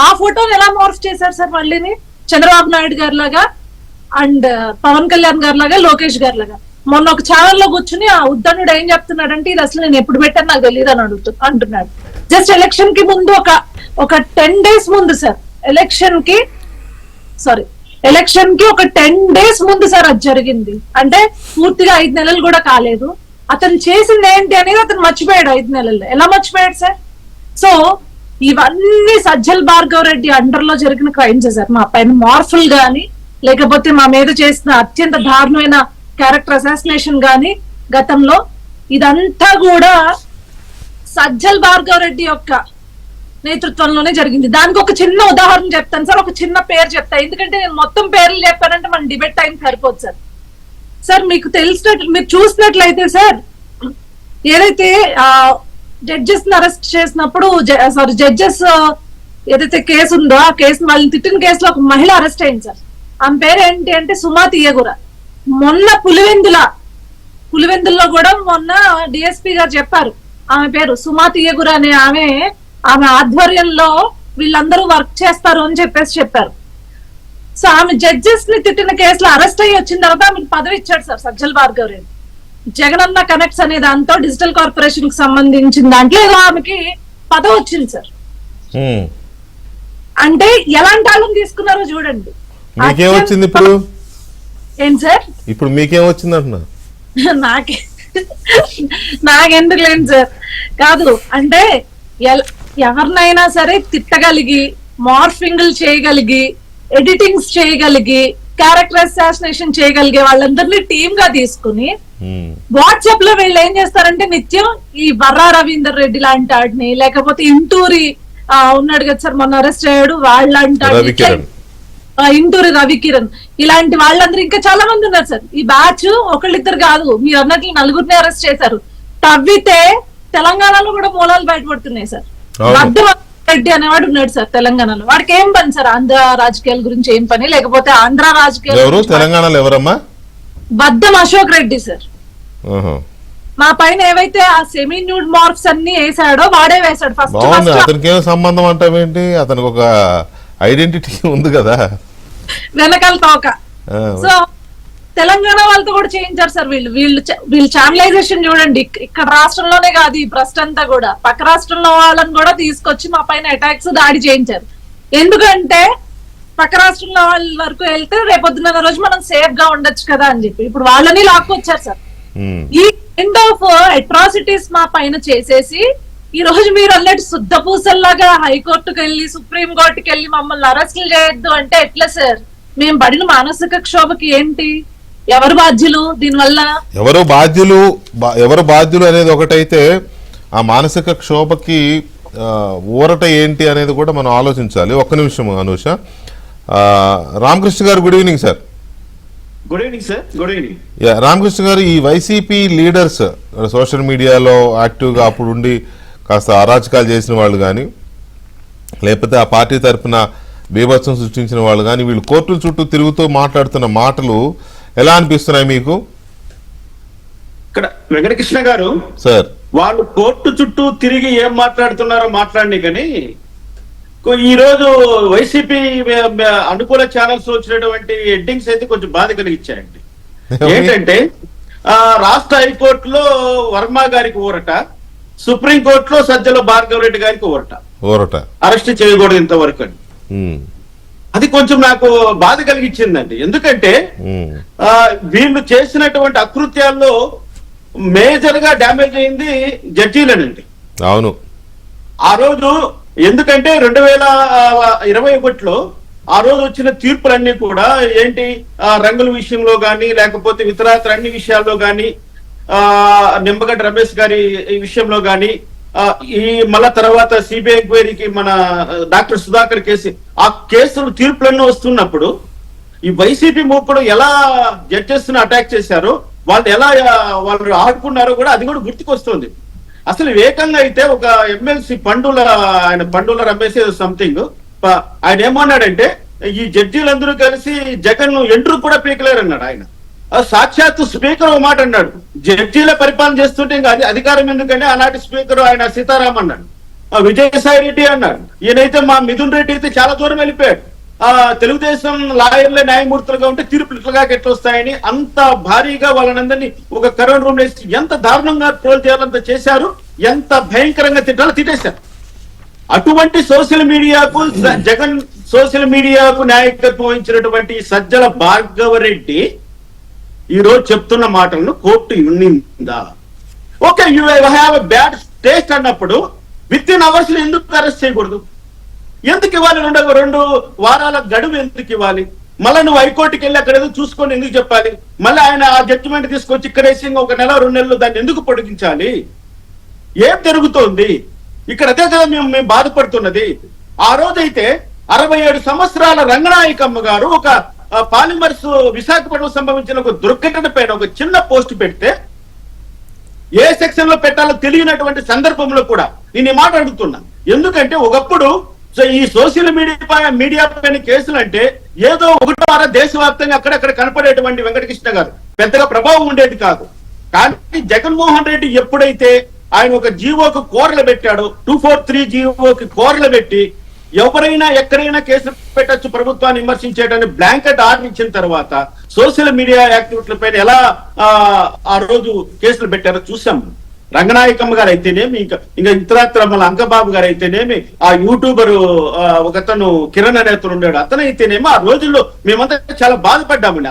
ఆ ఫోటోని ఎలా మార్ఫ్ చేశారు సార్ మళ్ళీని చంద్రబాబు నాయుడు గారి లాగా అండ్ పవన్ కళ్యాణ్ గారి లాగా లోకేష్ గారి లాగా. మొన్న ఒక ఛానల్లో కూర్చుని ఆ ఉద్దనుడు ఏం చెప్తున్నాడంటే ఇది అసలు నేను ఎప్పుడు పెట్టాను నాకు తెలియదు అని అంటున్నాడు. జస్ట్ ఎలక్షన్ కి ముందు ఒక 10 days ముందు సార్ ఎలక్షన్ కి ఒక 10 days ముందు సార్ అది జరిగింది. అంటే పూర్తిగా 5 నెలలు కూడా కాలేదు. అతను చేసింది ఏంటి అనేది అతను మర్చిపోయాడు 5 నెలల్లో. ఎలా మర్చిపోయాడు సార్? సో ఇవన్నీ సజ్జల్ భార్గవ్ రెడ్డి అండర్ లో జరిగిన క్రైమ్స్ సార్. మా పైన మార్ఫుల్ గాని లేకపోతే మా మీద చేసిన అత్యంత దారుణమైన క్యారెక్టర్ అసాసినేషన్ గాని గతంలో ఇదంతా కూడా సజ్జల్ భార్గవ్ రెడ్డి యొక్క నేతృత్వంలోనే జరిగింది. దానికి ఒక చిన్న ఉదాహరణ చెప్తాను సార్, ఒక చిన్న పేరు చెప్తా. ఎందుకంటే నేను మొత్తం పేర్లు చెప్పానంటే మన డిబేట్ టైం సరిపోదు సార్. సార్ మీకు తెలిసినట్లు మీరు చూసినట్లయితే సార్ ఏదైతే జడ్జెస్ ని అరెస్ట్ చేసినప్పుడు జడ్జెస్ ఏదైతే కేసు ఉందో ఆ కేసు వాళ్ళని తిట్టిన కేసులో ఒక మహిళ అరెస్ట్ అయింది సార్. ఆమె పేరు ఏంటి అంటే సుమా తీయగుర. మొన్న పులివెందుల్లో కూడా మొన్న డిఎస్పీ గారు చెప్పారు ఆమె పేరు సుమా తీయగుర అనే ఆమె ఆధ్వర్యంలో వీళ్ళందరూ వర్క్ చేస్తారు అని చెప్పారు. సో ఆమె జడ్జెస్ ని తిట్టిన కేసులో అరెస్ట్ అయ్యి వచ్చిన తర్వాత ఆమెకు పదవి ఇచ్చాడు సార్ సజ్జల్ భార్గవ్ రెడ్డి. జగనన్న కనెక్ట్స్ అనే దాంతో డిజిటల్ కార్పొరేషన్ కి సంబంధించిన దాంట్లో ఏదో ఆమెకి పదవి వచ్చింది సార్. అంటే ఎలాంటి వాళ్ళని తీసుకున్నారో చూడండి. మీకేమొచ్చింది ఇప్పుడు? ఏం సార్ ఇప్పుడు మీకేం వచ్చింది అంటున్నా? నాకెందుకు లేదు సార్. కాదు అంటే ఎవరినైనా సరే తిట్టగలిగి మార్ఫింగ్లు చేయగలిగి ఎడిటింగ్స్ చేయగలిగి క్యారెక్టర్ అసాసినేషన్ చేయగలిగే వాళ్ళందరినీ టీమ్ గా తీసుకుని వాట్సాప్ లో వీళ్ళు ఏం చేస్తారంటే నిత్యం ఈ వర్రా రవీందర్ రెడ్డి లాంటి వాడిని లేకపోతే ఇంటూరి ఉన్నాడు కదా సార్ మొన్న అరెస్ట్ అయ్యాడు వాళ్ళంటాడు ఇంటూరి రవికిరణ్ ఇలాంటి వాళ్ళందరూ ఇంకా చాలా మంది ఉన్నారు సార్. ఈ బ్యాచ్ ఒకళ్ళిద్దరు కాదు మీరు అన్నట్లు 4 అరెస్ట్ చేశారు. తవ్వితే తెలంగాణలో కూడా మూలాలు బయటపడుతున్నాయి సార్. రెడ్డి అనేవాడు ఉన్నాడు సార్ తెలంగాణలో. వాడికి ఏం పని సార్ ఆంధ్ర రాజకీయాల గురించి ఏం పని? లేకపోతే ఆంధ్ర రాజకీయాలు తెలంగాణలో ఎవరమ్మా? బద్దం అశోక్ రెడ్డి సార్. మా పైన ఏవైతే ఆ సెమీ న్యూడ్ మార్క్స్ అన్ని వేసాడో వాడే వేసాడు ఫస్ట్. అతనికి ఏం సంబంధం అంటావేంటి? అతనికి ఒక ఐడెంటిటీ ఉంది కదా వెనకాల తోక. సో తెలంగాణ వాళ్ళతో కూడా చేయించారు సార్ వీళ్ళు ఛానలైజేషన్ చూడండి. ఇక్కడ రాష్ట్రంలోనే కాదు ఈ భ్రష్ట్ అంతా కూడా పక్క రాష్ట్రంలో వాళ్ళని కూడా తీసుకొచ్చి మా పైన అటాక్స్ దాడి చేయించారు. ఎందుకంటే పక్క రాష్ట్రంలో వాళ్ళ వరకు వెళ్తే రేపొద్దున్న రోజు మనం సేఫ్ గా ఉండొచ్చు కదా అని చెప్పి ఇప్పుడు వాళ్ళని లాక్కొచ్చారు సార్. ఈ కైండ్ ఆఫ్ అట్రాసిటీస్ మా పైన చేసేసి ఈ రోజు మీరు అన్నట్టు శుద్ధ పూసల్లాగా హైకోర్టుకు వెళ్ళి సుప్రీం కోర్టుకి వెళ్ళి మమ్మల్ని అరెస్టులు చేయొద్దు అంటే ఎట్లా సార్? మేము పడిన మానసిక క్షోభకి ఏంటి? ఎవరు బాధ్యులు దీనివల్ల? ఎవరు బాధ్యులు అనేది ఒకటైతే ఆ మానసిక క్షోభకి ఊరట ఏంటి అనేది కూడా మనం ఆలోచించాలి. ఒక్క నిమిషం అనూష. రామకృష్ణ గారు good evening sir. Good evening sir. Good evening. Ramakrishna గారు, ఈ వైసీపీ లీడర్స్ సోషల్ మీడియాలో యాక్టివ్గా అప్పుడు ఉండి కాస్త అరాచకాలు చేసిన వాళ్ళు కానీ లేకపోతే ఆ పార్టీ తరఫున బీభత్సం సృష్టించిన వాళ్ళు కానీ వీళ్ళు కోర్టుల చుట్టూ తిరుగుతూ మాట్లాడుతున్న మాటలు ఎలా అనిపిస్తున్నాయి మీకు? ఇక్కడ వెంకటకృష్ణ గారు సార్, వాళ్ళు కోర్టు చుట్టూ తిరిగి ఏం మాట్లాడుతున్నారో మాట్లాడి కానీ ఈ రోజు వైసీపీ అనుకూల ఛానల్స్ వచ్చినటువంటి హెడ్డింగ్స్ అయితే కొంచెం బాధ కలిగించాయండి. ఏంటంటే రాష్ట్ర హైకోర్టులో వర్మ గారికి ఊరట, సుప్రీం కోర్టులో సజ్జల భార్గవ్ రెడ్డి గారికి ఊరట అరెస్ట్ చేయకూడదు ఇంతవరకు అని. అది కొంచెం నాకు బాధ కలిగించిందండి. ఎందుకంటే వీళ్ళు చేసినటువంటి అకృత్యాల్లో మేజర్ గా డ్యామేజ్ అయింది జడ్జీలనండి. అవును, ఆ రోజు ఎందుకంటే 2021లో ఆ రోజు వచ్చిన తీర్పులన్నీ కూడా ఏంటి, రంగుల విషయంలో కానీ లేకపోతే ఇతరత్ర అన్ని విషయాల్లో కానీ, నిమ్మగడ్డ రమేష్ గారి ఈ విషయంలో కానీ, ఈ మళ్ళా తర్వాత సిబిఐ ఎంక్వైరీకి మన డాక్టర్ సుధాకర్ కేసు, ఆ కేసులు తీర్పులన్నీ వస్తున్నప్పుడు ఈ వైసీపీ మూకుడు ఎలా జడ్జెస్ ను అటాక్ చేశారో, వాళ్ళు ఎలా వాళ్ళు ఆడుకున్నారో కూడా అది కూడా గుర్తుకొస్తుంది. అసలు ఏకంగా అయితే ఒక ఎమ్మెల్సీ పండుల రమేష్ సంథింగ్, ఆయన ఏమన్నాడంటే ఈ జడ్జీలందరూ కలిసి జగన్ ఎంట్రు కూడా పీకలేరు అన్నాడు ఆయన. సాక్షాత్తు స్పీకర్ ఒక మాట అన్నాడు, జడ్జీల పరిపాలన చేస్తుంటే ఇంకా అధికారం ఎందుకంటే ఆనాటి స్పీకర్ ఆయన సీతారాం అన్నాడు. విజయసాయి రెడ్డి అన్నాడు. ఈయనైతే మా మిథున్ రెడ్డి అయితే చాలా దూరం వెళ్ళిపోయాడు. తెలుగుదేశం లాయర్లే న్యాయమూర్తులుగా ఉంటే తీర్పులు ఇట్లాగా ఎట్లా వస్తాయని అంత భారీగా వాళ్ళనందరినీ ఒక కరోనా రూమ్ వేసి ఎంత దారుణంగా ట్రోల్ చేయాలంత చేశారు, ఎంత భయంకరంగా తిట్టేశారు. అటువంటి సోషల్ మీడియాకు జగన్ సోషల్ మీడియాకు నాయకత్వం వహించినటువంటి సజ్జల భార్గవరెడ్డి ఈ రోజు చెప్తున్న మాటలను కోర్టు వినిందా? Okay, you have a bad taste అన్నప్పుడు విత్ ఇన్ అవర్స్ ఎందుకు అరెస్ట్ చేయకూడదు? ఎందుకు ఇవ్వాలి? 2 వారాల గడువు ఎందుకు ఇవ్వాలి? మళ్ళీ నువ్వు హైకోర్టుకి వెళ్ళి అక్కడ ఏదో చూసుకొని ఎందుకు చెప్పాలి? మళ్ళీ ఆయన ఆ జడ్జిమెంట్ తీసుకొచ్చి ఇక్కడ వేసి 1 నెల 2 నెలలు దాన్ని ఎందుకు పొడిగించాలి? ఏం జరుగుతోంది ఇక్కడ? అదే కదా మేము బాధపడుతున్నది. ఆ రోజైతే 67 సంవత్సరాల రంగనాయకమ్మ గారు ఒక పాలిమర్స్ విశాఖపట్నం సంభవించిన ఒక దుర్ఘటన పైన ఒక చిన్న పోస్ట్ పెడితే ఏ సెక్షన్ లో పెట్టాలో తెలియనటువంటి సందర్భంలో కూడా నేను ఈ మాట అడుగుతున్నా. ఎందుకంటే ఒకప్పుడు ఈ సోషల్ మీడియా పైన కేసులు అంటే ఏదో ఒకటో వారా దేశవ్యాప్తంగా అక్కడక్కడ కనపడేటువంటి వెంకటకృష్ణ గారు పెద్దగా ప్రభావం ఉండేది కాదు. కానీ జగన్మోహన్ రెడ్డి ఎప్పుడైతే ఆయన ఒక జీవోకు కోరలు పెట్టాడో, 243 జీవోకి కోరలు పెట్టి ఎవరైనా ఎక్కడైనా కేసులు పెట్టచ్చు ప్రభుత్వాన్ని విమర్శించేటని బ్లాంకెట్ ఆర్డర్ ఇచ్చిన తర్వాత సోషల్ మీడియా యాక్టివిటీల పైన ఎలా ఆ రోజు కేసులు పెట్టారో చూసాం. రంగనాయకమ్మ గారు అయితేనేమి, ఇంకా ఇతరత్ర మన అంకబాబు గారు అయితేనేమి, ఆ యూట్యూబర్ ఒకతను కిరణ్ అనే అతను ఉన్నాడు, అతను అయితేనేమి ఆ రోజుల్లో మేమంతా చాలా బాధపడ్డామండి.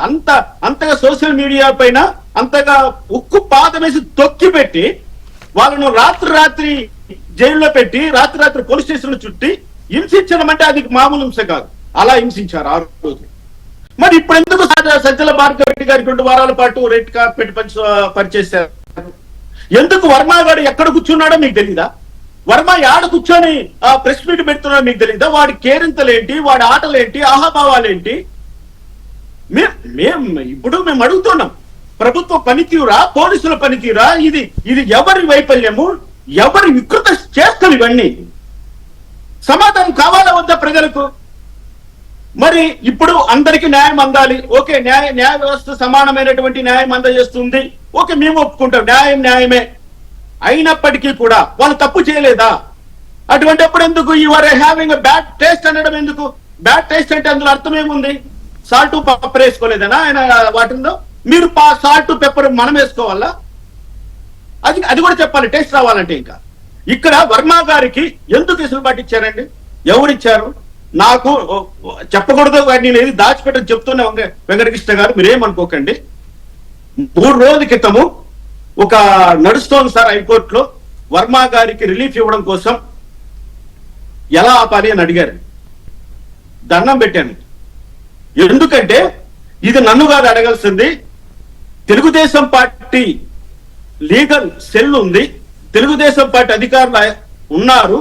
అంతగా సోషల్ మీడియా పైన అంతగా ఉక్కు పాదం వేసి తొక్కి పెట్టి వాళ్ళను రాత్రి జైల్లో పెట్టి రాత్రి పోలీస్ స్టేషన్ చుట్టి హింసించడం అంటే అది మామూలు హింస కాదు. అలా హింసించారు ఆ రోజు. మరి ఇప్పుడు ఎందుకు సజ్జల భార్గవరెడ్డి గారి 2 వారాల పాటు రెడ్ కార్పెట్ పరిచేశారు? ఎందుకు? వర్మ గారు ఎక్కడ కూర్చున్నాడో మీకు తెలీదా? వర్మ యాడ కూర్చొని ప్రెస్ మీట్ పెడుతున్నాడో మీకు తెలీదా? వాడి కేరింతలేంటి, వాడి ఆటలేంటి, ఆహాభావాలేంటి? ఇప్పుడు మేము అడుగుతున్నాం, ప్రభుత్వ పనితీరా, పోలీసుల పనితీరా? ఇది ఎవరి వైఫల్యము, ఎవరి వికృత చేష్టలు ఇవన్నీ? సమాధానం కావాలా వద్దా ప్రజలకు? మరి ఇప్పుడు అందరికీ న్యాయం అందాలి. ఓకే, న్యాయ వ్యవస్థ సమానమైనటువంటి న్యాయం అందజేస్తుంది. ఓకే, మేము ఒప్పుకుంటాం, న్యాయమే. అయినప్పటికీ కూడా వాళ్ళు తప్పు చేయలేదా? అటువంటిప్పుడు ఎందుకు you are having bad taste అనడం ఎందుకు? బ్యాడ్ టేస్ట్ అంటే అందులో అర్థం ఏముంది? సాల్ట్ పెప్పర్ వేసుకోలేదనా ఆయన వాటిల్లో? మీరు సాల్ట్ పెప్పర్ మనం వేసుకోవాలా? అది కూడా చెప్పాలి టేస్ట్ రావాలంటే. ఇంకా ఇక్కడ వర్మ గారికి ఎందుకు వెసులుబాటు ఇచ్చారండి? ఎవరిచ్చారు? నాకు చెప్పకూడదు, నేను ఏది దాచిపెట్టని చెప్తున్నా వెంకటకృష్ణ గారు, మీరేమనుకోకండి. 3 రోజుల క్రితము ఒక నడుస్తోంది సార్ హైకోర్టులో, వర్మ గారికి రిలీఫ్ ఇవ్వడం కోసం ఎలా ఆపాలి అని అడిగారు. దండం పెట్టాను. ఎందుకంటే ఇది నన్ను కాదు అడగాల్సింది, తెలుగుదేశం పార్టీ లీగల్ సెల్ ఉంది, తెలుగుదేశం పార్టీ అధికారులు ఉన్నారు,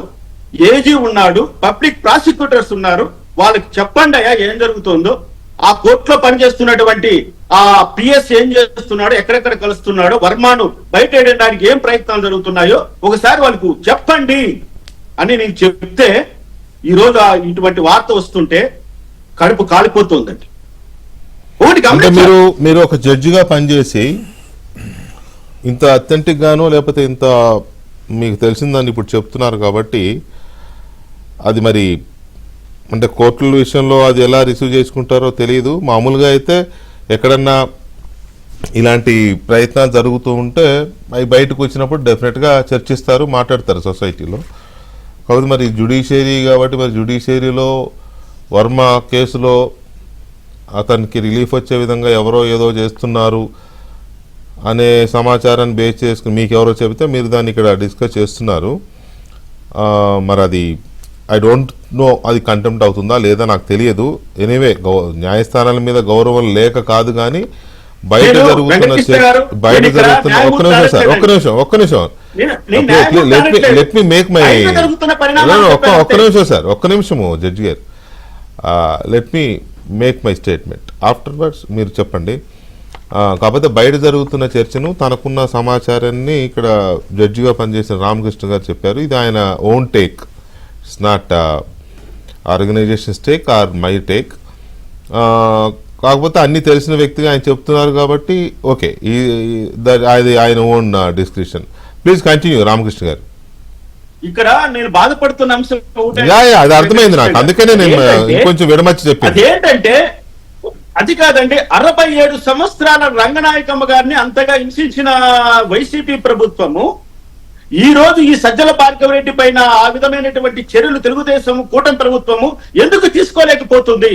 ఏజీ ఉన్నాడు, పబ్లిక్ ప్రాసిక్యూటర్స్ ఉన్నారు. వాళ్ళకి చెప్పండి అయ్యా ఏం జరుగుతుందో. ఆ కోర్టులో పనిచేస్తున్నటువంటి ఆ పిఎస్ ఏం చేస్తున్నాడో, ఎక్కడెక్కడ కలుస్తున్నాడో, వర్మను బయట వేయడానికి ఏం ప్రయత్నాలు జరుగుతున్నాయో ఒకసారి వాళ్ళకు చెప్పండి అని నేను చెప్తే ఈరోజు ఇటువంటి వార్త వస్తుంటే కడుపు కాలిపోతుందండి. మీరు ఒక జడ్జిగా పనిచేసి ఇంత అథెంటిక్ గానో లేకపోతే ఇంత మీకు తెలిసిందని ఇప్పుడు చెప్తున్నారు కాబట్టి అది మరి అంటే కోర్టుల విషయంలో అది ఎలా రిసీవ్ చేసుకుంటారో తెలియదు. మామూలుగా అయితే ఎక్కడన్నా ఇలాంటి ప్రయత్నాలు జరుగుతూ ఉంటే అవి బయటకు వచ్చినప్పుడు డెఫినెట్గా చర్చిస్తారు, మాట్లాడతారు సొసైటీలో. కాబట్టి మరి జ్యుడిషియరీ కాబట్టి మరి జ్యుడిషియరీలో వర్మ కేసులో అతనికి రిలీఫ్ వచ్చే విధంగా ఎవరో ఏదో చేస్తున్నారు అనే సమాచారాన్ని బేస్ చేసుకుని మీకు ఎవరో చెబితే మీరు దాన్ని ఇక్కడ డిస్కస్ చేస్తున్నారు. మరి అది ఐ డోంట్ నో అది కంటెంప్ట్ అవుతుందా లేదా నాకు తెలియదు. ఎనీవే న్యాయస్థానాల మీద గౌరవం లేక కాదు కానీ బయట నేను జరుగుతున్న వెంకటకృష్ణ గారు, బయట నేను ఇక్కడ జరుగుతున్న ఒక్క నిమిషం సార్, ఒక్క నిమిషం లెట్ మీ మేక్ మై ఒక్క నిమిషం సార్, ఒక్క నిమిషము జడ్జి గారు, let me make my statement afterwards మీరు చెప్పండి. కాకపోతే బయట జరుగుతున్న చర్చను తనకున్న సమాచారాన్ని ఇక్కడ జడ్జిగా పనిచేసిన రామకృష్ణ గారు చెప్పారు. ఇది ఆయన own take, it's not organisation take or my take. కాకపోతే అన్ని తెలిసిన వ్యక్తిగా ఆయన చెప్తున్నారు కాబట్టి ఓకే, అది ఆయన own description. Please continue Ramakrishna గారు. ఇక్కడ నేను బాధపడుతున్న అంశం అది అర్థమైంది నాకు, అందుకనే నేను ఇంకొంచెం విడమర్చి చెప్పాను. అదేంటంటే అది కాదండి, 67 సంవత్సరాల రంగనాయకమ్మ గారిని అంతగా హింసించిన వైసీపీ ప్రభుత్వము ఈ రోజు ఈ సజ్జల భార్గవరెడ్డి పైన ఆ విధమైనటువంటి చర్యలు తెలుగుదేశం కూటమి ప్రభుత్వము ఎందుకు తీసుకోలేకపోతుంది?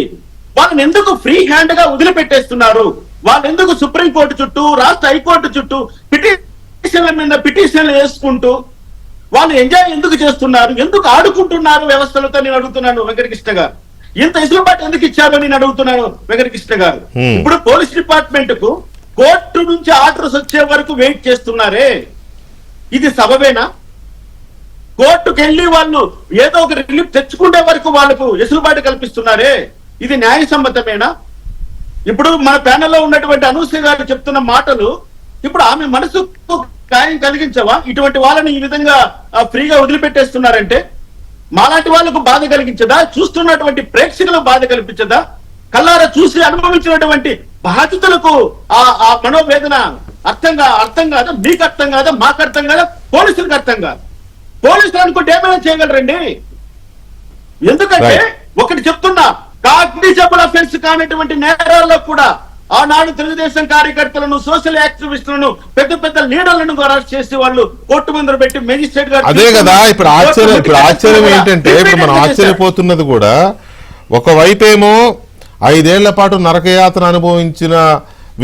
వాళ్ళని ఎందుకు ఫ్రీ హ్యాండ్ గా వదిలిపెట్టేస్తున్నారు? వాళ్ళు ఎందుకు సుప్రీంకోర్టు చుట్టూ, రాష్ట్ర హైకోర్టు చుట్టూ పిటిషన్ల మీద పిటిషన్లు వేసుకుంటూ వాళ్ళు ఎంజాయ్ ఎందుకు చేస్తున్నారు? ఎందుకు ఆడుకుంటున్నారు వ్యవస్థలతో? నేను అడుగుతున్నాను వెంకటకృష్ణ గారు. ఇంత ఇసులుబాటు ఎందుకు ఇచ్చారో నేను అడుగుతున్నాను వెంకటకృష్ణ గారు. ఇప్పుడు పోలీస్ డిపార్ట్మెంట్ కు కోర్టు నుంచి ఆర్డర్స్ వచ్చే వరకు వెయిట్ చేస్తున్నారే, ఇది సబబేనా? కోర్టుకు వెళ్ళి వాళ్ళు ఏదో ఒక రిలీఫ్ తెచ్చుకునే వరకు వాళ్ళకు ఎసులుబాటు కల్పిస్తున్నారే, ఇది న్యాయసమ్మతమేనా? ఇప్పుడు మన ప్యానెల్లో ఉన్నటువంటి అనూస గారు చెప్తున్న మాటలు ఇప్పుడు ఆమె మనసుకు గాయం కలిగించవా? ఇటువంటి వాళ్ళని ఈ విధంగా ఫ్రీగా వదిలిపెట్టేస్తున్నారంటే మాలాంటి వాళ్ళకు బాధ కలిగించదా? చూస్తున్నటువంటి ప్రేక్షకులకు బాధ కల్పించదా? కల్లారా చూసి అనుభవించినటువంటి బాధితులకు ఆ మనోవేదన అర్థం కాదా? మీకు అర్థం కాదా? మాకు అర్థం కాదా? పోలీసులకు అర్థం కాదు. పోలీసులు అనుకుంటే ఏమైనా చేయగలరండి? ఎందుకంటే ఒకటి చెప్తున్నా, కాగ్నిజబుల్ అఫెన్స్ కానటువంటి నేరాల్లో కూడా ఆనాడు తెలుగుదేశం కార్యకర్తలను, సోషల్ యాక్టివిస్టులను, పెద్ద పెద్ద లీడర్లను అరెస్ట్ చేసి వాళ్ళు కోర్టు ముందర పెట్టి మెజిస్ట్రేట్ గారు. అదే కదా ఇప్పుడు ఆశ్చర్యం ఏంటంటే, ఇప్పుడు మనం ఆశ్చర్యపోతున్నది కూడా, ఒకవైపేమో 5 ఏళ్ల పాటు నరకయాత్ర అనుభవించిన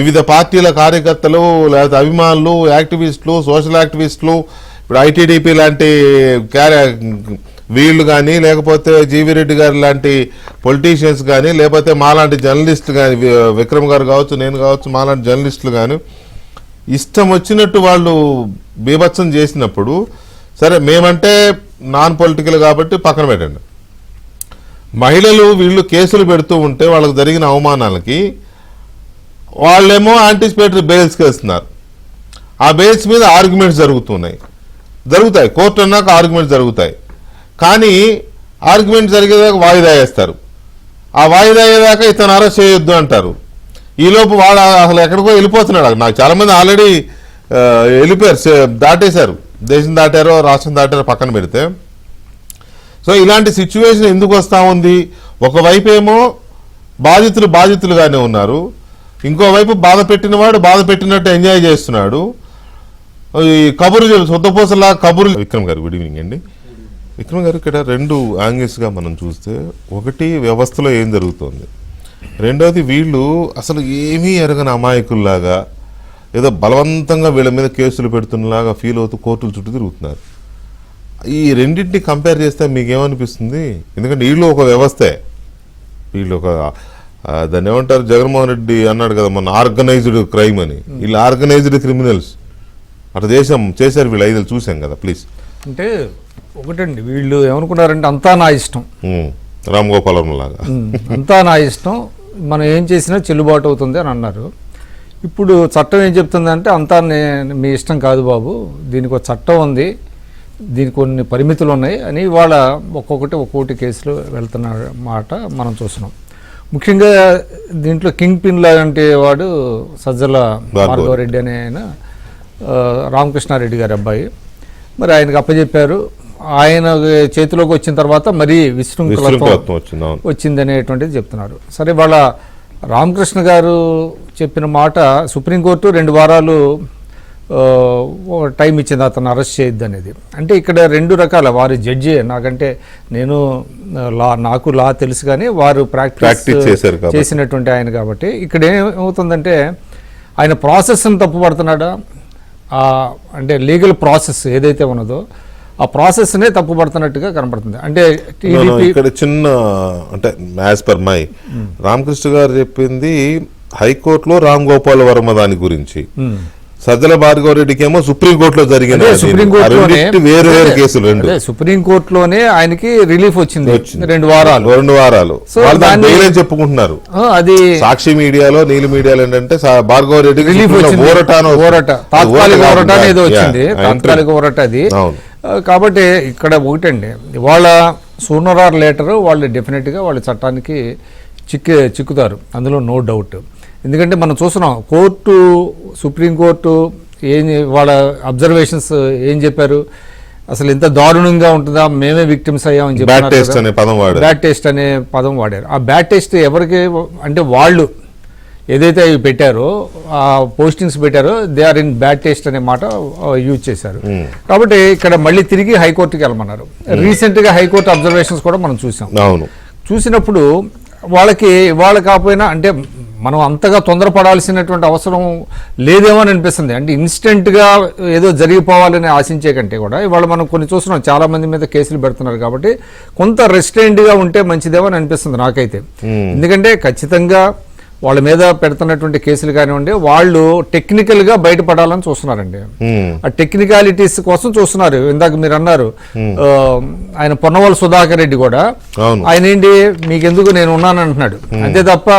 వివిధ పార్టీల కార్యకర్తలు, లేకపోతే అభిమానులు, యాక్టివిస్టులు, సోషల్ యాక్టివిస్టులు, ఇప్పుడు ఐటీడీపీ లాంటి వీళ్ళు కానీ, లేకపోతే జీవిరెడ్డి గారు లాంటి పొలిటీషియన్స్ కానీ, లేకపోతే మాలాంటి జర్నలిస్టులు కానీ, విక్రమ్ గారు కావచ్చు, నేను కావచ్చు, మాలాంటి జర్నలిస్టులు కానీ ఇష్టం వచ్చినట్టు వాళ్ళు బీభత్సం చేసినప్పుడు, సరే మేమంటే నాన్ పొలిటికల్ కాబట్టి పక్కన పెట్టండి. మహిళలు వీళ్ళు కేసులు పెడుతూ ఉంటే వాళ్ళకి జరిగిన అవమానాలకి వాళ్ళేమో యాంటిసిపేటరీ బెయిల్స్కి వేస్తున్నారు. ఆ బెయిల్స్ మీద ఆర్గ్యుమెంట్స్ జరుగుతాయి, కోర్టు అన్నాక ఆర్గ్యుమెంట్స్ జరుగుతాయి. కానీ ఆర్గ్యుమెంట్ జరిగేదాకా వాయిదా వేస్తారు. ఆ వాయిదా అయ్యేదాకా ఇతను అరెస్ట్ చేయొద్దు అంటారు. ఈలోపు వాడు అసలు ఎక్కడికో వెళ్ళిపోతున్నాడు. నాకు చాలా మంది ఆల్రెడీ వెళ్ళిపోయారు, దాటేశారు, దేశం దాటారో రాష్ట్రం దాటారో పక్కన పెడితే. సో ఇలాంటి సిచ్యువేషన్ ఎందుకు వస్తూ ఉంది? ఒకవైపు ఏమో బాధితులుగానే ఉన్నారు, ఇంకోవైపు బాధ పెట్టిన వాడు బాధ పెట్టినట్టు ఎంజాయ్ చేస్తున్నాడు. ఈ కబురు సొద్దపోసలా కబురు. విక్రమ్ గారు గుడ్ ఈవినింగ్ అండి. విక్రమ్ గారు, ఇక్కడ 2 యాంగిల్స్గా మనం చూస్తే, ఒకటి వ్యవస్థలో ఏం జరుగుతుంది, రెండోది వీళ్ళు అసలు ఏమీ ఎరగని అమాయకుల్లాగా ఏదో బలవంతంగా వీళ్ళ మీద కేసులు పెడుతున్నలాగా ఫీల్ అవుతూ కోర్టుల చుట్టూ తిరుగుతున్నారు. ఈ రెండింటిని కంపేర్ చేస్తే మీకేమనిపిస్తుంది? ఎందుకంటే వీళ్ళు ఒక వ్యవస్థే, వీళ్ళు ఒక దాన్ని ఏమంటారు, జగన్మోహన్ రెడ్డి అన్నాడు కదా మన ఆర్గనైజ్డ్ క్రైమ్ అని, వీళ్ళు ఆర్గనైజ్డ్ క్రిమినల్స్. అట్లా చేశారు వీళ్ళు 5 చూసాం కదా. ప్లీజ్. అంటే ఒకటండి, వీళ్ళు ఏమనుకున్నారంటే అంతా నా ఇష్టం, రామ్ గోపాలం లాగా అంతా నా ఇష్టం, మనం ఏం చేసినా చెల్లుబాటు అవుతుంది అని అన్నారు. ఇప్పుడు చట్టం ఏం చెప్తుందంటే అంతా మీ ఇష్టం కాదు బాబు, దీనికి ఒక చట్టం ఉంది, దీనికి కొన్ని పరిమితులు ఉన్నాయి అని వాళ్ళ ఒక్కొక్కటి కేసులు వెళ్తున్న మాట మనం చూస్తున్నాం. ముఖ్యంగా దీంట్లో కింగ్ పిన్ లాంటి వాడు సజ్జల భార్గవరెడ్డి అనే ఆయన, రామకృష్ణారెడ్డి గారి అబ్బాయి. మరి ఆయనకు అప్పచెప్పారు, ఆయన చేతిలోకి వచ్చిన తర్వాత మరీ విశృంఖలత్వం వచ్చిందనేటువంటిది చెప్తున్నారు. సరే, వాళ్ళ రామకృష్ణ గారు చెప్పిన మాట సుప్రీంకోర్టు 2 వారాలు టైం ఇచ్చింది అతను అరెస్ట్ చేయొద్దు అనేది. అంటే ఇక్కడ 2 రకాల వారి జడ్జి, నాకంటే నాకు లా తెలుసు కానీ వారు ప్రాక్టీస్ చేసినటువంటి ఆయన కాబట్టి ఇక్కడ ఏమవుతుందంటే ఆయన ప్రాసెస్ని తప్పుపడుతున్నాడా, అంటే లీగల్ ప్రాసెస్ ఏదైతే ఉన్నదో ఆ ప్రాసెస్నే తప్పుపడుతున్నట్టుగా కనపడుతుంది. అంటే టీడీపీ ఇక్కడ చిన్న అంటే యాజ్ పర్ మై రామకృష్ణ గారు చెప్పింది హైకోర్టులో రామ్ గోపాల్ వర్మ దాని గురించి, సజ్జల భార్గవ రెడ్డికి ఏమో సుప్రీంకోర్టులో జరిగిన సుప్రీంకోర్టులోనే వేరు వేరు కేసులు రెండు. సుప్రీంకోర్టులోనే ఆయనకి రిలీఫ్ వచ్చింది 2 వారాలు. వాళ్ళు దాన్ని బెయిల్ అని చెప్పుకుంటున్నారు. అది సాక్షి మీడియాలో నీలి మీడియాలో ఏంటంటే భార్గవ రెడ్డికి రిలీఫ్ వచ్చింది, తాత్కాలిక ఊరట అనేది వచ్చింది, తాత్కాలిక ఊరట అది. కాబట్టి ఇక్కడ ఒకటండి, వాళ్ళ సూనర్ ఆర్ లేటర్ వాళ్ళు డెఫినెట్గా వాళ్ళ చట్టానికి చిక్కుతారు, అందులో నో డౌట్. ఎందుకంటే మనం చూస్తున్నాం కోర్టు, సుప్రీంకోర్టు వాళ్ళ అబ్జర్వేషన్స్ ఏం చెప్పారు, అసలు ఇంత దారుణంగా ఉంటుందా, మేమే విక్టిమ్స్ అయ్యామని చెప్పి బ్యాడ్ టెస్ట్ అనే పదం వాడారు. ఆ బ్యాడ్ టెస్ట్ ఎవరికి అంటే వాళ్ళు ఏదైతే అవి పెట్టారో, ఆ పోస్టింగ్స్ పెట్టారో, they are in bad taste అనే మాట యూజ్ చేశారు. కాబట్టి ఇక్కడ మళ్ళీ తిరిగి హైకోర్టుకి వెళ్ళమన్నారు. రీసెంట్గా హైకోర్టు అబ్జర్వేషన్స్ కూడా మనం చూసాం. చూసినప్పుడు వాళ్ళకి ఇవాళ కాకపోయినా అంటే మనం అంతగా తొందరపడాల్సినటువంటి అవసరం లేదేమో అని అనిపిస్తుంది. అంటే ఇన్స్టెంట్గా ఏదో జరిగిపోవాలని ఆశించే కంటే కూడా ఇవాళ మనం కొన్ని చూస్తున్నాం, చాలా మంది మీద కేసులు పెడుతున్నారు. కాబట్టి కొంత రెస్ట్రెయింట్గా ఉంటే మంచిదేమో అని అనిపిస్తుంది నాకైతే. ఎందుకంటే ఖచ్చితంగా వాళ్ళ మీద పెడుతున్నటువంటి కేసులు కానివ్వండి, వాళ్ళు టెక్నికల్గా బయటపడాలని చూస్తున్నారండి. ఆ టెక్నికాలిటీస్ కోసం చూస్తున్నారు. ఇందాక మీరు అన్నారు ఆయన పొన్నవాళ్ళ సుధాకర్ రెడ్డి కూడా, ఆయన ఏంటి మీకెందుకు నేను ఉన్నాను అంటున్నాడు, అంతే తప్ప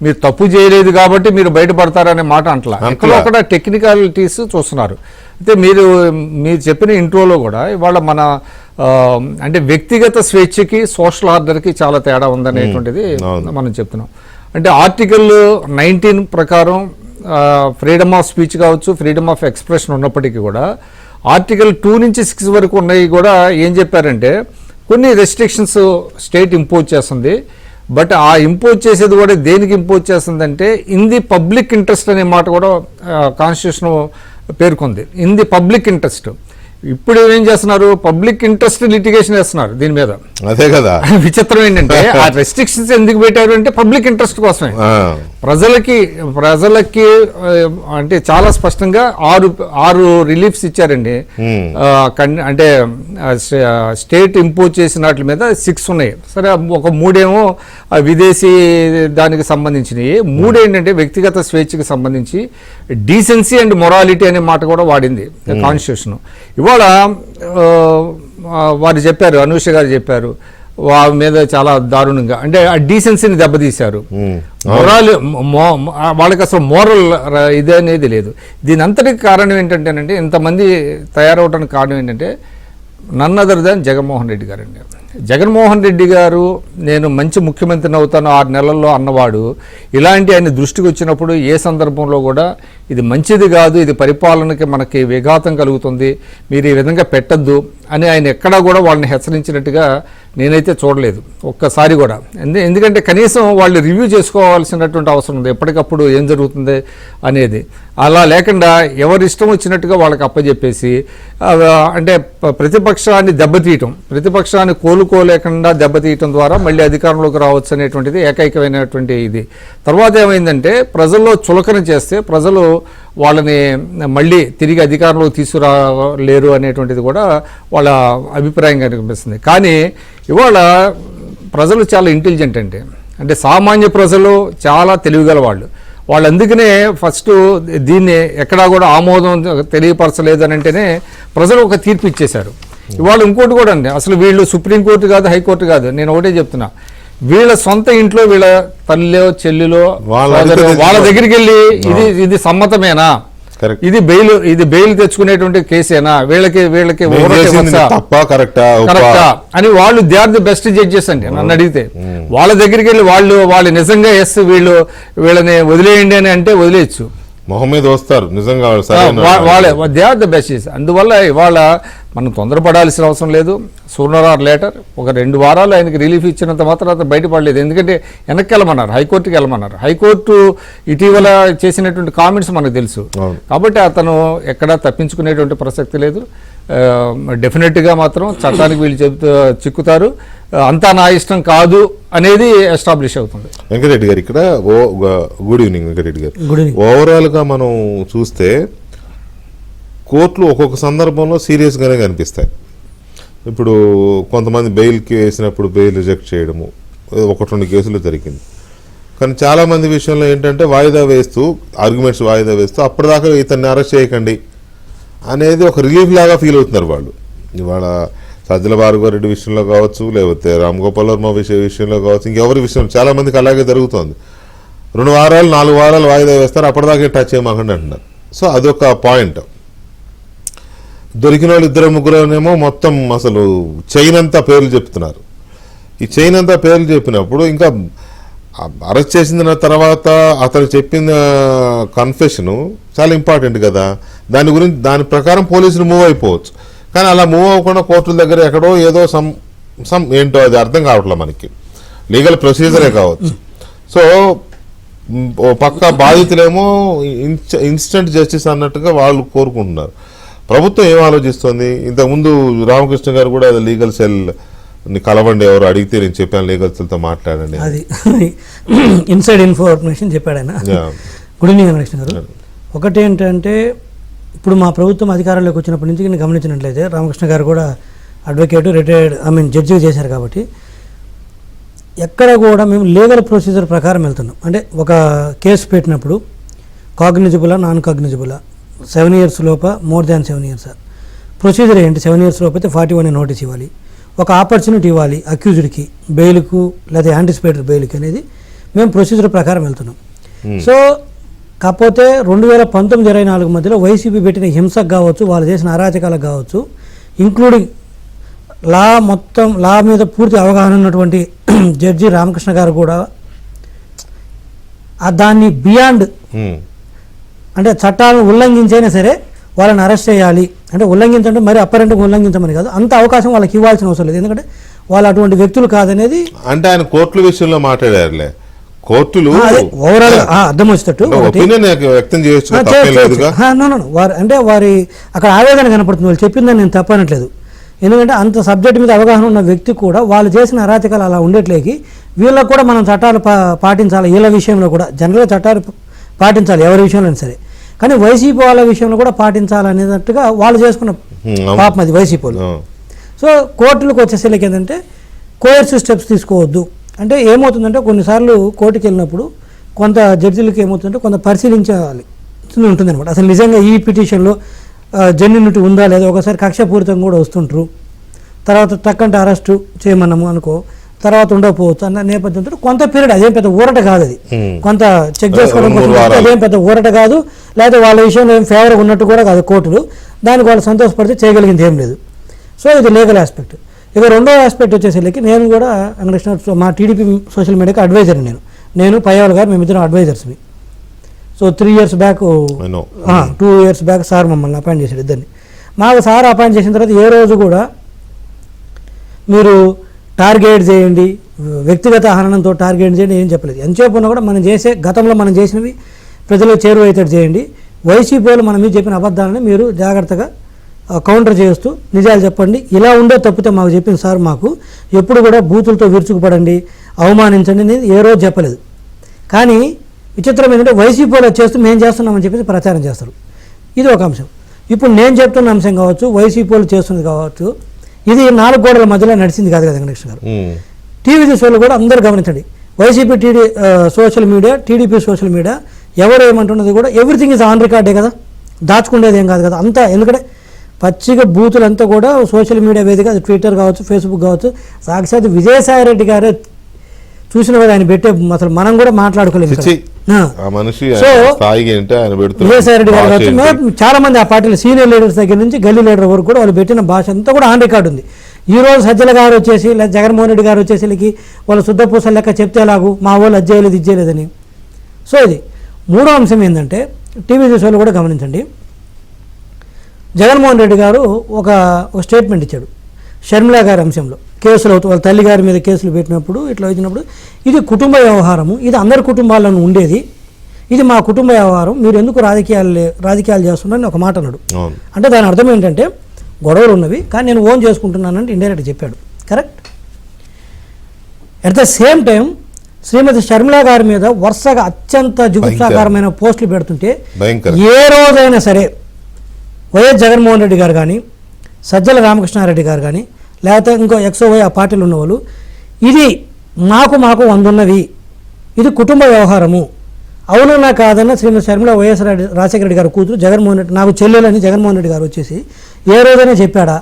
మీరు తప్పు చేయలేదు కాబట్టి మీరు బయటపడతారనే మాట అంటలా. ఎక్కడో అక్కడ టెక్నికాలిటీస్ చూస్తున్నారు. అయితే మీరు చెప్పిన ఇంట్రోలో కూడా ఇవాళ మన అంటే వ్యక్తిగత స్వేచ్ఛకి సోషల్ ఆర్డర్కి చాలా తేడా ఉందనేటువంటిది మనం చెప్తున్నాం. అంటే ఆర్టికల్ 19 ప్రకారం ఫ్రీడమ్ ఆఫ్ స్పీచ్ కావచ్చు, ఫ్రీడమ్ ఆఫ్ ఎక్స్ప్రెషన్ ఉన్నప్పటికీ కూడా ఆర్టికల్ 2 నుంచి 6 వరకు ఉన్నాయి కూడా ఏం చెప్పారంటే కొన్ని రెస్ట్రిక్షన్స్ స్టేట్ ఇంపోజ్ చేస్తుంది. బట్ ఆ ఇంపోజ్ చేసేది కూడా దేనికి ఇంపోజ్ చేస్తుందంటే ఇన్ ది పబ్లిక్ ఇంట్రెస్ట్ అనే మాట కూడా కాన్స్టిట్యూషన్ పేర్కొంది, ఇన్ ది పబ్లిక్ ఇంట్రెస్ట్. ఇప్పుడు ఏం చేస్తున్నారు, పబ్లిక్ ఇంట్రెస్ట్ లిటిగేషన్ చేస్తున్నారు దీని మీద. అదే కదా విచిత్రం ఏంటంటే ఆ రెస్ట్రిక్షన్స్ ఎందుకు పెట్టారు అంటే పబ్లిక్ ఇంట్రెస్ట్ కోసమే. ప్రజలకి అంటే చాలా స్పష్టంగా 6 రిలీఫ్స్ ఇచ్చారండి. అంటే స్టేట్ ఇంపోజ్ చేసిన వాటి మీద 6 ఉన్నాయి. సరే, ఒక 3 ఏమో విదేశీ దానికి సంబంధించినవి, 3 ఏంటంటే వ్యక్తిగత స్వేచ్ఛకి సంబంధించి డీసెన్సీ అండ్ మొరాలిటీ అనే మాట కూడా వాడింది కాన్స్టిట్యూషన్. ఇవాళ వారు చెప్పారు, అనూష గారు చెప్పారు, వాళ్ళ మీద చాలా దారుణంగా అంటే ఆ డీసెన్సీని దెబ్బతీశారు. మొరాల్ వాళ్ళకి అసలు మోరల్ ఇది అనేది లేదు. దీని అంతటికి కారణం ఏంటంటేనండి, ఇంతమంది తయారవడానికి కారణం ఏంటంటే none other than Jaganmohan Reddy గారండి. జగన్మోహన్ రెడ్డి గారు నేను మంచి ముఖ్యమంత్రిని అవుతాను 6 నెలల్లో అన్నవాడు, ఇలాంటి ఆయన దృష్టికి వచ్చినప్పుడు ఏ సందర్భంలో కూడా ఇది మంచిది కాదు, ఇది పరిపాలనకి మనకి విఘాతం కలుగుతుంది, మీరు ఈ విధంగా పెట్టద్దు అని ఆయన ఎక్కడా కూడా వాళ్ళని హెచ్చరించినట్టుగా నేనైతే చూడలేదు ఒక్కసారి కూడా. ఎందుకంటే కనీసం వాళ్ళు రివ్యూ చేసుకోవాల్సినటువంటి అవసరం ఉంది ఎప్పటికప్పుడు ఏం జరుగుతుంది అనేది. అలా లేకుండా ఎవరి ఇష్టం వచ్చినట్టుగా వాళ్ళకి అప్పచెప్పేసి అంటే ప్రతిపక్షాన్ని దెబ్బతీయటం, ప్రతిపక్షాన్ని కోలుకోలేకుండా దెబ్బతీయటం ద్వారా మళ్ళీ అధికారంలోకి రావచ్చు అనేటువంటిది ఏకైకమైనటువంటి ఇది. తర్వాత ఏమైందంటే ప్రజల్లో చులకన చేస్తే ప్రజలు వాళ్ళని మళ్ళీ తిరిగి అధికారంలోకి తీసుకురాలేరు అనేటువంటిది కూడా వాళ్ళ అభిప్రాయంగా కనిపిస్తుంది. కానీ ఇవాళ ప్రజలు చాలా ఇంటెలిజెంట్ అంటే సామాన్య ప్రజలు చాలా తెలివిగల వాళ్ళు అందుకనే ఫస్ట్ దీన్ని ఎక్కడా కూడా ఆమోదం తెలియపరచలేదు అని అంటేనే ప్రజలు ఒక తీర్పు ఇచ్చేశారు. ఇవాళ ఇంకోటి కూడా అండి, అసలు వీళ్ళు సుప్రీంకోర్టు కాదు, హైకోర్టు కాదు, నేను ఒకటే చెప్తున్నా, వీళ్ళ సొంత ఇంట్లో వీళ్ళ తల్లిలో చెల్లిలో వాళ్ళ దగ్గరికి వెళ్ళి ఇది సమ్మతమేనా, ఇది బెయిల్ తెచ్చుకునేటువంటి కేసేనా, వీళ్ళకి కరెక్టా అని వాళ్ళు they are the best judges అండి నన్ను అడిగితే. వాళ్ళ దగ్గరికి వెళ్ళి వాళ్ళు నిజంగా వీళ్ళని వదిలేయండి అని అంటే వదిలేయచ్చు, మొహం మీద వస్తారు నిజంగా వాళ్ళే దే ఆర్ ద బెస్ట్. అందువల్ల ఇవాళ మనం తొందరపడాల్సిన అవసరం లేదు. సూనర్ ఆర్ లేటర్ ఒక 2 వారాలు ఆయనకి రిలీఫ్ ఇచ్చినంత మాత్రం బయటపడలేదు. ఎందుకంటే వెనక్కి వెళ్ళమన్నారు, హైకోర్టుకి వెళ్ళమన్నారు. హైకోర్టు ఇటీవల చేసినటువంటి కామెంట్స్ మనకు తెలుసు. కాబట్టి అతను ఎక్కడా తప్పించుకునేటువంటి ప్రసక్తి లేదు. డెఫినెట్గా మాత్రం చట్టానికి వీళ్ళు చిక్కుతారు. అంతా నా ఇష్టం కాదు అనేది ఎస్టాబ్లిష్ అవుతుంది. వెంకటరెడ్డి గారు ఇక్కడ గుడ్ ఈవినింగ్ వెంకటరెడ్డి గారు. ఓవరాల్గా మనం చూస్తే కోర్టులు ఒక్కొక్క సందర్భంలో సీరియస్గానే కనిపిస్తాయి. ఇప్పుడు కొంతమంది బెయిల్కి వేసినప్పుడు బెయిల్ రిజెక్ట్ చేయడము 1-2 కేసులు జరిగింది. కానీ చాలామంది విషయంలో ఏంటంటే వాయిదా వేస్తూ ఆర్గ్యుమెంట్స్ వాయిదా వేస్తూ అప్పటిదాకా ఇతన్ని అరెస్ట్ చేయకండి అనేది ఒక రిలీఫ్ లాగా ఫీల్ అవుతున్నారు వాళ్ళు. ఇవాళ సజ్జల భార్గవరెడ్డి విషయంలో కావచ్చు, లేకపోతే రామ్ గోపాల్ వర్మ విషయంలో కావచ్చు, ఇంకెవరి విషయంలో చాలామందికి అలాగే జరుగుతోంది. 2 వారాలు 4 వారాలు వాయిదా వేస్తారు, అప్పటిదాకా టచ్ చేయమాకండి అంటున్నారు. సో అదొక పాయింట్. దొరికిన వాళ్ళు 2-3 మొత్తం అసలు చైన్ అంతా పేర్లు చెప్తున్నారు. ఈ చైన్ అంతా పేర్లు చెప్పినప్పుడు ఇంకా అరెస్ట్ చేసిన తర్వాత అతను చెప్పిన కన్ఫెషన్ చాలా ఇంపార్టెంట్ కదా. దాని ప్రకారం పోలీసులు మూవ్ అయిపోవచ్చు. కానీ అలా మూవ్ అవ్వకుండా కోర్టుల దగ్గర ఎక్కడో ఏదో సమ్ ఏంటో అది అర్థం కావట్లేదు మనకి. లీగల్ ప్రొసీజరే కావచ్చు. సో ఓ పక్క బాధితులేమో ఇన్స్టెంట్ జస్టిస్ అన్నట్టుగా వాళ్ళు కోరుకుంటున్నారు. ప్రభుత్వం ఏం ఆలోచిస్తుంది? ఇంతకుముందు రామకృష్ణ గారు కూడా లీగల్ సెల్ కలవండి, ఎవరు అడిగితే నేను చెప్పాను లీగల్ సెల్తో మాట్లాడండి, అది ఇన్సైడ్ ఇన్ఫర్మేషన్ చెప్పాడు ఆయన. గుడ్ ఈవినింగ్ రామకృష్ణ గారు. ఒకటి ఏంటంటే ఇప్పుడు మా ప్రభుత్వం అధికారంలోకి వచ్చినప్పటి నుంచి నేను గమనించినట్లయితే రామకృష్ణ గారు కూడా అడ్వకేట్ రిటైర్డ్ జడ్జి చేశారు కాబట్టి ఎక్కడ కూడా మేము లీగల్ ప్రొసీజర్ ప్రకారం వెళ్తున్నాం. అంటే ఒక కేసు పెట్టినప్పుడు కాగ్నిజిబులా నాన్ కాగ్నిజిబులా, 7 years లోప, మోర్ దాన్ 7 years ప్రొసీజర్ ఏంటి? 7 years లోపు అయితే 41 నోటీస్ ఇవ్వాలి, ఒక ఆపర్చునిటీ ఇవ్వాలి అక్యూజ్డ్కి బెయిల్కు లేదా యాంటిసిపేటరీ బెయిల్కి అనేది మేము ప్రొసీజర్ ప్రకారం వెళ్తున్నాం. సో కాకపోతే 2019-24 మధ్యలో వైసీపీ పెట్టిన హింసకు కావచ్చు, వాళ్ళు చేసిన అరాచకాలకు కావచ్చు, ఇంక్లూడింగ్ లా మీద పూర్తి అవగాహన ఉన్నటువంటి జడ్జి రామకృష్ణ గారు కూడా దాన్ని బియాండ్ అంటే చట్టాలను ఉల్లంఘించైనా సరే వాళ్ళని అరెస్ట్ చేయాలి అంటే ఉల్లంఘించంటే మరి అప్పరెంట్గా ఉల్లంఘించమని కాదు, అంత అవకాశం వాళ్ళకి ఇవ్వాల్సిన అవసరం లేదు. ఎందుకంటే వాళ్ళు అటువంటి వ్యక్తులు కాదనేది అంటే ఆయన కోర్టుల విషయంలో మాట్లాడారులే. కోర్టులు ఓవరాల్ అర్థం వచ్చేటట్టు వ్యక్తం చేయొచ్చు. అంటే వారి అక్కడ ఆవేదన కనపడుతుంది. వాళ్ళు చెప్పిందని నేను తప్పనట్లేదు. ఎందుకంటే అంత సబ్జెక్ట్ మీద అవగాహన ఉన్న వ్యక్తి కూడా వాళ్ళు చేసిన అరాచకాలు అలా ఉండేట్లేకి వీళ్ళకు కూడా మనం చట్టాలు పాటించాలి. వీళ్ళ విషయంలో కూడా జనరల్గా చట్టాలు పాటించాలి ఎవరి విషయంలో సరే, కానీ వైసీపీ వాళ్ళ విషయంలో కూడా పాటించాలనేటట్టుగా వాళ్ళు చేసుకున్న పాపం అది వైసీపీ వాళ్ళు. సో కోర్టులకు వచ్చేసరికి ఏంటంటే కోయర్సివ్ స్టెప్స్ తీసుకోవద్దు. అంటే ఏమవుతుందంటే కొన్నిసార్లు కోర్టుకి వెళ్ళినప్పుడు కొంత జడ్జిలకి ఏమవుతుందంటే కొంత పరిశీలించాలి ఉంటుంది అనమాట. అసలు నిజంగా ఈ పిటిషన్లో జెన్యూనిటీ ఉందా లేదా, ఒకసారి కక్షపూరితంగా కూడా వస్తుంటారు. తర్వాత టక్కంటే అరెస్టు చేయమన్నాము అనుకో, తర్వాత ఉండకపోవచ్చు అన్న నేపథ్యంతో కొంత పీరియడ్ అదేం పెద్ద ఊరట కాదు, అది కొంత చెక్ చేసుకోవడం అదేం పెద్ద ఊరట కాదు, లేకపోతే వాళ్ళ విషయంలో ఏం ఫేవర్గా ఉన్నట్టు కూడా కాదు కోర్టులు. దానికి వాళ్ళు సంతోషపడితే చేయగలిగింది ఏం లేదు. సో ఇది లీగల్ ఆస్పెక్ట్. ఇక రెండో ఆస్పెక్ట్ వచ్చేసరికి నేను కూడా వెంకటేశ్వర మా టీడీపీ సోషల్ మీడియాకి అడ్వైజర్, నేను పయ్యావల్ గారు మేమిద్దరం అడ్వైజర్స్వి. So 3 years back 2 years back sir మమ్మల్ని అపాయింట్ చేశాడు ఇద్దరిని. మాకు సార్ అపాయింట్ చేసిన తర్వాత ఏ రోజు కూడా మీరు టార్గెట్ చేయండి, వ్యక్తిగత హననంతో టార్గెట్ చేయండి ఏం చెప్పలేదు. ఎంతసేపు ఉన్నా కూడా మనం చేసే గతంలో మనం చేసినవి ప్రజలకు చేరువైతేడు చేయండి. వైసీపీ వాళ్ళు మన మీద చెప్పిన అబద్ధాలని మీరు జాగ్రత్తగా కౌంటర్ చేస్తూ నిజాలు చెప్పండి. ఇలా ఉండే తప్పితే మాకు చెప్పిన సార్ మాకు ఎప్పుడు కూడా బూతులతో విరుచుకుపడండి, అవమానించండి అనేది ఏ రోజు చెప్పలేదు. కానీ విచిత్రం ఏంటంటే వైసీపీ వాళ్ళు చేస్తూ మేము చేస్తున్నామని చెప్పేసి ప్రచారం చేస్తారు. ఇది ఒక అంశం. ఇప్పుడు నేను చెప్తున్న అంశం కావచ్చు, వైసీపీ వాళ్ళు చేస్తున్నది కావచ్చు, ఇది 4 గోడల మధ్యలో నడిచింది కాదు కదా వెంకటేశ్వర గారు. టీవీ చూసేవాళ్ళు కూడా అందరూ గమనించండి. YCP social media, TDP social media ఎవరు ఏమంటున్నది కూడా ఎవ్రీథింగ్ ఇస్ ఆన్ రికార్డే కదా, దాచుకునేది ఏం కాదు కదా అంతా. ఎందుకంటే పచ్చిగా బూతులంతా కూడా సోషల్ మీడియా వేదిక, అది ట్విట్టర్ కావచ్చు, ఫేస్బుక్ కావచ్చు, సాక్షాత్ విజయసాయి రెడ్డి గారే చూసిన కదా ఆయన పెట్టే, అసలు మనం కూడా మాట్లాడుకోలేదు. సో విజయసాయి రెడ్డి గారు కావచ్చు, చాలా మంది ఆ పార్టీలో సీనియర్ లీడర్స్ దగ్గర నుంచి గల్లీ లీడర్ వరకు కూడా వాళ్ళు పెట్టిన భాష అంతా కూడా ఆన్ రికార్డు ఉంది. ఈ రోజు సజ్జల గారు వచ్చేసి లేదా జగన్మోహన్ రెడ్డి గారు వచ్చేసరికి వాళ్ళు శుద్ధపూసలు లెక్క చెప్తే ఎలాగూ మా వాళ్ళు అది చేయలేదు ఇది చేయలేదని. సో ఇది మూడో అంశం ఏంటంటే టీవీ చూసేవాళ్ళు కూడా గమనించండి. జగన్మోహన్ రెడ్డి గారు ఒక స్టేట్మెంట్ ఇచ్చాడు షర్మిల గారి అంశంలో. కేసులు అవుతూ వాళ్ళ తల్లి గారి మీద కేసులు పెట్టినప్పుడు ఇట్లా వచ్చినప్పుడు ఇది కుటుంబ వ్యవహారము, ఇది అందరి కుటుంబాలను ఉండేది, ఇది మా కుటుంబ వ్యవహారం, మీరు ఎందుకు రాజకీయాలు చేస్తున్నారని ఒక మాట అన్నాడు. అంటే దాని అర్థం ఏంటంటే గొడవలు ఉన్నవి కానీ నేను ఓన్ చేసుకుంటున్నానంటే ఇండైరెక్ట్ చెప్పాడు. Correct. At the same time Shrimati Sharmila గారి మీద వరుసగా అత్యంత జుగుప్సాకరమైన పోస్టులు పెడుతుంటే ఏ రోజైనా సరే వైఎస్ జగన్మోహన్ రెడ్డి గారు కానీ, సజ్జల రామకృష్ణారెడ్డి గారు కానీ, లేకపోతే ఇంకో XOY ఆ పార్టీలు ఉన్నవాళ్ళు ఇది మాకు 100 ఉన్నవి, ఇది కుటుంబ వ్యవహారము, అవునన్నా కాదన్న శ్రీమతి షర్మిల వైఎస్ రాజశేఖర రెడ్డి గారు కూతురు జగన్మోహన్ రెడ్డి నాకు చెల్లెలని జగన్మోహన్ రెడ్డి గారు వచ్చేసి ఏ రోజైనా చెప్పాడా?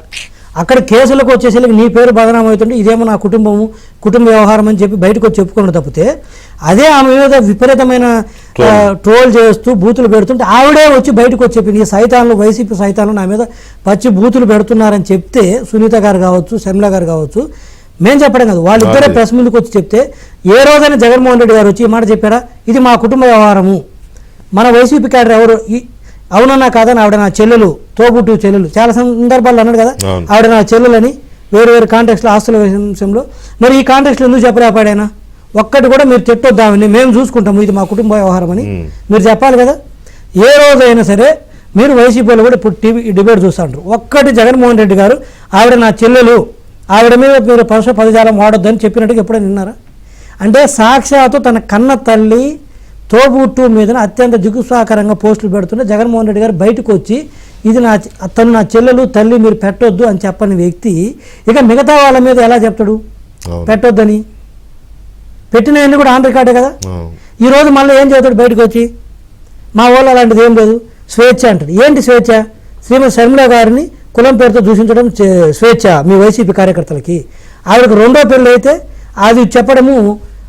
అక్కడ కేసులకు వచ్చేసి నీ పేరు బదనాం అవుతుంటే ఇదేమో నా కుటుంబ వ్యవహారం అని చెప్పి బయటకు వచ్చి చెప్పుకున్న తప్పితే అదే ఆమె మీద విపరీతమైన ట్రోల్ చేస్తూ బూతులు పెడుతుంటే ఆవిడే వచ్చి బయటకు వచ్చి చెప్పింది ఈ సైతాన్లు వైసీపీ సైతాన్లు నా మీద పచ్చి బూతులు పెడుతున్నారని చెప్తే సునీత గారు కావచ్చు షర్మిల గారు కావచ్చు మేము చెప్పడం కాదు వాళ్ళిద్దరే ప్రెస్ ముందుకు వచ్చి చెప్తే ఏ రోజైనా జగన్మోహన్ రెడ్డి గారు వచ్చి ఈ మాట చెప్పారా ఇది మా కుటుంబ వ్యవహారము మన వైసీపీ క్యాడర్ ఎవరు అవునన్నా కాదని ఆవిడ నా చెల్లెలు తోబుట్టు చెల్లెలు చాలా సందర్భాల్లో అన్నాడు కదా ఆవిడ నా చెల్లెలని వేరు కాంటెక్స్లో ఆస్తుల విషయంలో మరి ఈ కాంటెక్స్లో ఎందుకు చెప్పలేపాడైనా ఒక్కటి కూడా మీరు తిట్టొద్దామని మేము చూసుకుంటాము ఇది మా కుటుంబ వ్యవహారం అని మీరు చెప్పాలి కదా ఏ రోజైనా సరే మీరు వైసీపీలో కూడా ఇప్పుడు టీవీ డిబేట్ చూస్తుంటారు ఒక్కటి జగన్మోహన్ రెడ్డి గారు ఆవిడ నా చెల్లెలు ఆవిడ మీద మీరు పదజాలం వాడొద్దని చెప్పినట్టుగా ఎప్పుడైనా విన్నారా అంటే సాక్షాత్తు తన కన్న తల్లి తోబుట్టు మీద అత్యంత జిగుసాకరంగా పోస్టులు పెడుతుంటే జగన్మోహన్ రెడ్డి గారు బయటకు వచ్చి ఇది తను నా చెల్లెలు తల్లి మీరు పెట్టొద్దు అని చెప్పని వ్యక్తి ఇక మిగతా వాళ్ళ మీద ఎలా చెప్తాడు పెట్టొద్దని పెట్టినవన్నీ కూడా ఆన్ రికార్డే కదా ఈరోజు మళ్ళీ ఏం చేస్తాడు బయటకు వచ్చి మా వాళ్ళు అలాంటిది ఏం లేదు స్వేచ్ఛ అంటాడు ఏంటి స్వేచ్ఛ శ్రీమతి షర్మిల గారిని కులం పేరుతో దూషించడం స్వేచ్ఛ మీ వైసీపీ కార్యకర్తలకి ఆవిడకు రెండో పెళ్ళి అయితే అది చెప్పడము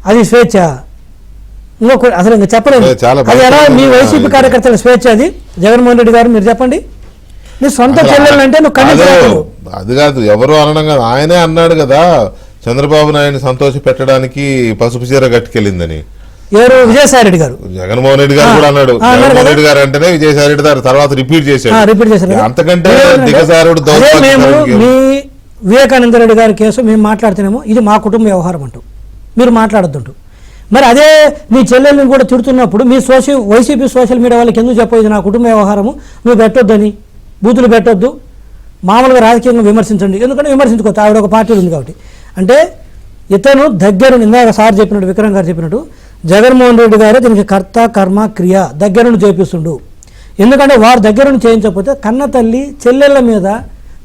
అది స్వేచ్ఛ ఇంకొక అసలు ఇంకా చెప్పలేదు అది ఎలా మీ వైసీపీ కార్యకర్తల స్వేచ్ఛ అది జగన్మోహన్ రెడ్డి గారు మీరు చెప్పండి నీ సొంత చెల్లెలు అంటే నువ్వు ఖండించలేదు అది కాదు ఎవరు అనడం కాదు ఆయనే అన్నాడు కదా చంద్రబాబు నాయుడిని సంతోష పెట్టడానికి పసుపు చీర కట్టుకెళ్ళిందని ఎవరు విజయసాయి రెడ్డి గారు జగన్మోహన్ రెడ్డి గారు కూడా అన్నాడు జగన్మోహన్ రెడ్డి గారు అంటేనే విజయసాయి రెడ్డి గారు తర్వాత రిపీట్ చేశారు అంతకంటే దిగజారుడు మీ వివేకానంద రెడ్డి గారి కేసు మేము మాట్లాడుతున్నామో ఇది మా కుటుంబ వ్యవహారం అంటూ మీరు మాట్లాడొద్దంటూ మరి అదే మీ చెల్లెల్ని కూడా తిడుతున్నప్పుడు మీ వైసీపీ సోషల్ మీడియా వాళ్ళకి ఎందుకు చెప్పేది నా కుటుంబ వ్యవహారము నువ్వు పెట్టొద్దని బూతులు పెట్టొద్దు మామూలుగా రాజకీయంగా విమర్శించండి ఎందుకంటే విమర్శించుకోవచ్చు ఆవిడ ఒక పార్టీలు ఉంది కాబట్టి అంటే ఇతను దగ్గర ఇందాక సార్ చెప్పినట్టు విక్రమ్ గారు చెప్పినట్టు జగన్మోహన్ రెడ్డి గారు దీనికి కర్త కర్మ క్రియ దగ్గరుండి చేపిస్తుండు ఎందుకంటే వారు దగ్గరుండి చేయించకపోతే కన్న తల్లి చెల్లెళ్ళ మీద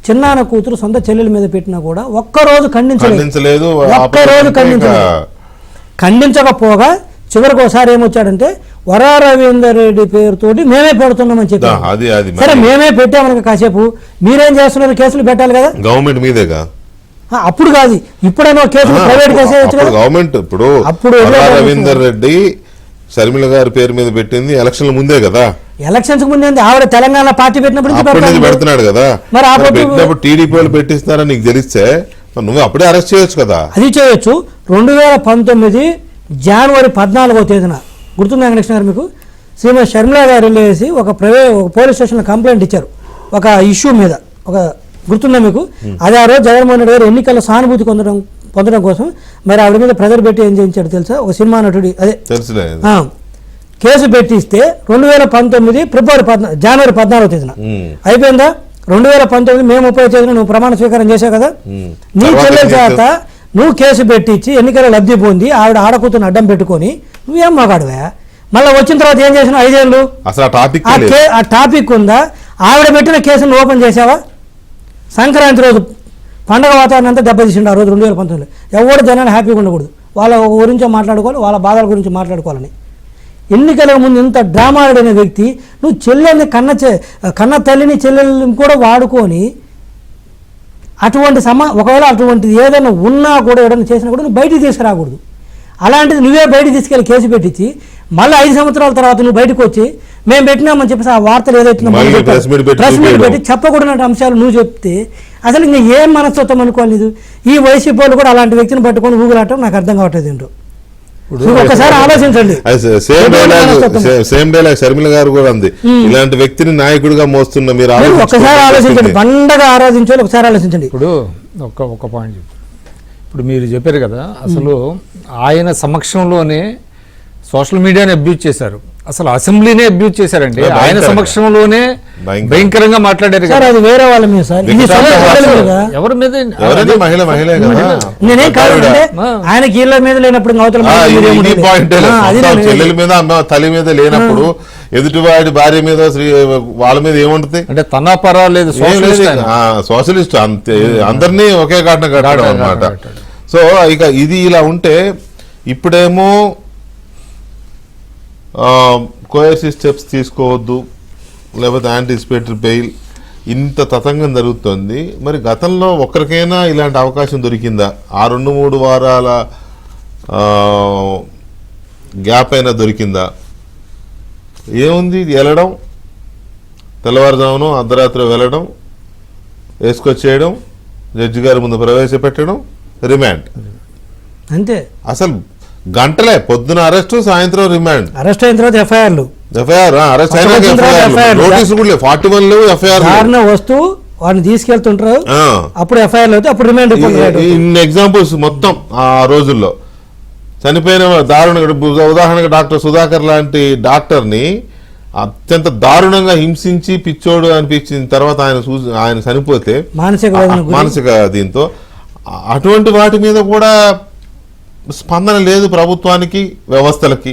చిన్నాన్న కూతురు సొంత చెల్లెల మీద పెట్టినా కూడా ఒక్కరోజు ఖండించలేదు ఒక్కరోజు ఖండించకపోగా చివరికి ఒకసారి ఏమొచ్చాడంటే వరా రవీందర్ రెడ్డి పేరుతోటి మేమే పెడుతున్నామని చెప్పి సరే మేమే పెట్టామని కాసేపు మీరేం చేస్తున్నారు కేసులు పెట్టాలి కదా గవర్నమెంట్ మీదేగా అప్పుడు కాదు ఇప్పుడైనా కేసులు ప్రైవేట్ కేసు గవర్నమెంట్ ఇప్పుడు రవీందర్ రెడ్డి షర్మిల గారి పేరు మీద పెట్టింది ఎలక్షన్ల ముందే కదా ఎలక్షన్స్ ముందే ఆవిడ తెలంగాణ పార్టీ పెట్టినప్పుడు పెడుతున్నాడు కదా మరి పెట్టినప్పుడు టీడీపీ వాళ్ళు పెట్టిస్తారని నీకు తెలిస్తే నువ్వు అప్పుడే అరెస్ట్ చేయొచ్చు కదా అది చేయొచ్చు 2019 జనవరి 14వ తేదీన గుర్తుందా వెంకటేశ్వర గారు మీకు శ్రీమతి షర్మిల గారు వెళ్ళేసి ఒక పోలీస్ స్టేషన్లో కంప్లైంట్ ఇచ్చారు ఒక ఇష్యూ మీద ఒక గుర్తుందా మీకు అది ఆ రోజు జగన్మోహన్ రెడ్డి గారు ఎన్నికల సానుభూతి పొందడం కోసం మరి ఆవిడ మీద ప్రెజర్ పెట్టి ఏం చేయించాడు తెలుసా ఒక సినిమా నటుడి అదే కేసు పెట్టిస్తే 2019 జనవరి 14వ తేదీన అయిపోయిందా 2019 మే 30వ తేదీన నువ్వు ప్రమాణ స్వీకారం చేశావు కదా నీ చెల్లెల చేత నువ్వు కేసు పెట్టించి ఎన్నికల లబ్ధి పొంది ఆవిడ ఆడకూతుని అడ్డం పెట్టుకొని నువ్వేం మాట్లాడవా మళ్ళీ వచ్చిన తర్వాత ఏం చేసినావు 5 ఏళ్ళు ఆ టాపిక్ ఉందా ఆవిడ పెట్టిన కేసును ఓపెన్ చేసావా సంక్రాంతి రోజు పండగ వాతావరణం అంతా దెబ్బతీసిండు ఆ రోజు 2019 ఎవరు జనాలు హ్యాపీగా ఉండకూడదు వాళ్ళ గురించో మాట్లాడుకోవాలి వాళ్ళ బాధల గురించి మాట్లాడుకోవాలని ఎన్నికల ముందు ఇంత డ్రామా ఆడిన వ్యక్తి నువ్వు చెల్లెల్ని కన్న తల్లిని చెల్లెల్ని కూడా వాడుకొని అటువంటి ఒకవేళ అటువంటిది ఏదైనా ఉన్నా కూడా ఏదైనా చేసినా కూడా నువ్వు బయటికి తీసుకురాకూడదు అలాంటిది నువ్వే బయటికి తీసుకెళ్ళి కేసు పెట్టించి మళ్ళీ 5 సంవత్సరాల తర్వాత నువ్వు బయటకు వచ్చి మేము పెట్టినామని చెప్పేసి ఆ వార్తలు ఏదైతుందో ప్రెస్ మీట్ పెట్టి చెప్పకూడని అంశాలు నువ్వు చెప్తే అసలు ఇంకా ఏం మనస్తత్వం అనుకోలేదు ఈ వైసీపీ వాళ్ళు కూడా అలాంటి వ్యక్తిని పట్టుకొని ఊగులాటం నాకు అర్థం కావట్లేదు ఏంటో ఒకసారి ఆలోచించండి సేమ్ డైలాగ్ షర్మిల గారు కూడా ఉంది ఇలాంటి వ్యక్తిని నాయకుడిగా మోస్తున్న మీరు ఒకసారి ఆలోచించండి పండగ ఆరాధించాలి ఒకసారి ఆలోచించండి ఇప్పుడు ఒక పాయింట్ ఇప్పుడు మీరు చెప్పారు కదా అసలు ఆయన సమక్షంలోనే సోషల్ మీడియాని అబ్యూజ్ చేశారు అసలు అసెంబ్లీనే అబ్యూజ్ చేశారండి ఆయన సమక్షంలోనే భయంకరంగా మాట్లాడారు సార్ కదా. అది వేరే వాళ్ళ మీద సార్, ఇది వ్యక్తిగత సొంత ప్రజల మీద. ఎవరి మీద ఎవరైనా మహిళే కదా. నేనేం కాదు అంటే ఆయనకి ఇళ్ళ మీద లేనప్పుడు అవతల మీద మీరు ఈ ఏముంటుంది? పాయింట్ అది నేను- చెల్లెల మీద అమ్మ తల్లి మీద లేనప్పుడు ఎదుటివాడి భార్య మీద వాళ్ళ మీద ఏముంటుంది? అంటే తన పర్వాలేదు, సోషలిస్ట్ ఆయన. సోషలిస్ట్ అంతే, అందరినీ ఒకే కాటన కట్టడం అనమాట. సో ఇక ఇది ఇలా ఉంటే ఇప్పుడేమో కోయర్సివ్ స్టెప్స్ తీసుకోవద్దు, లేకపోతే యాంటిసిపేటరీ బెయిల్, ఇంత తతంగం జరుగుతుంది. మరి గతంలో ఒక్కరికైనా ఇలాంటి అవకాశం దొరికిందా? ఆ 2-3 వారాల గ్యాప్ అయినా దొరికిందా? ఏముంది, వెళ్ళడం, తెల్లవారుజామును అర్ధరాత్రి వెళ్ళడం, వేసుకొచ్చేయడం, జడ్జి గారి ముందు ప్రవేశపెట్టడం, రిమాండ్. అంతే. అసలు గంటలే, పొద్దున అరెస్టు, సాయంత్రం రిమాండ్. అరెస్ట్ అయిన తర్వాత ఎఫ్ఐఆర్లు, ఎఫ్ఐఆర్ అరెస్ట్ అయినాక వచ్చిన తర్వాత ఎఫ్ఐఆర్, FIR. నోటీసు కూడా లేవు, 41 లేవు, ఎఫ్ఐఆర్. దారిన వస్తూ వాడిని తీసుకెళ్తుంటారు, అప్పుడు ఎఫ్ఐఆర్లు అవుతాయి, అప్పుడు రిమాండ్ రిపోర్ట్. ఇన్ని ఎగ్జాంపుల్స్ మొత్తం ఆ రోజుల్లో చనిపోయిన దారుణంగా, ఉదాహరణకు డాక్టర్ సుధాకర్ లాంటి డాక్టర్ని అత్యంత దారుణంగా హింసించి పిచ్చోడు అనిపించిన తర్వాత ఆయన చనిపోతే మానసిక దీంతో, అటువంటి వాటి మీద కూడా స్పందన లేదు ప్రభుత్వానికి, వ్యవస్థలకి.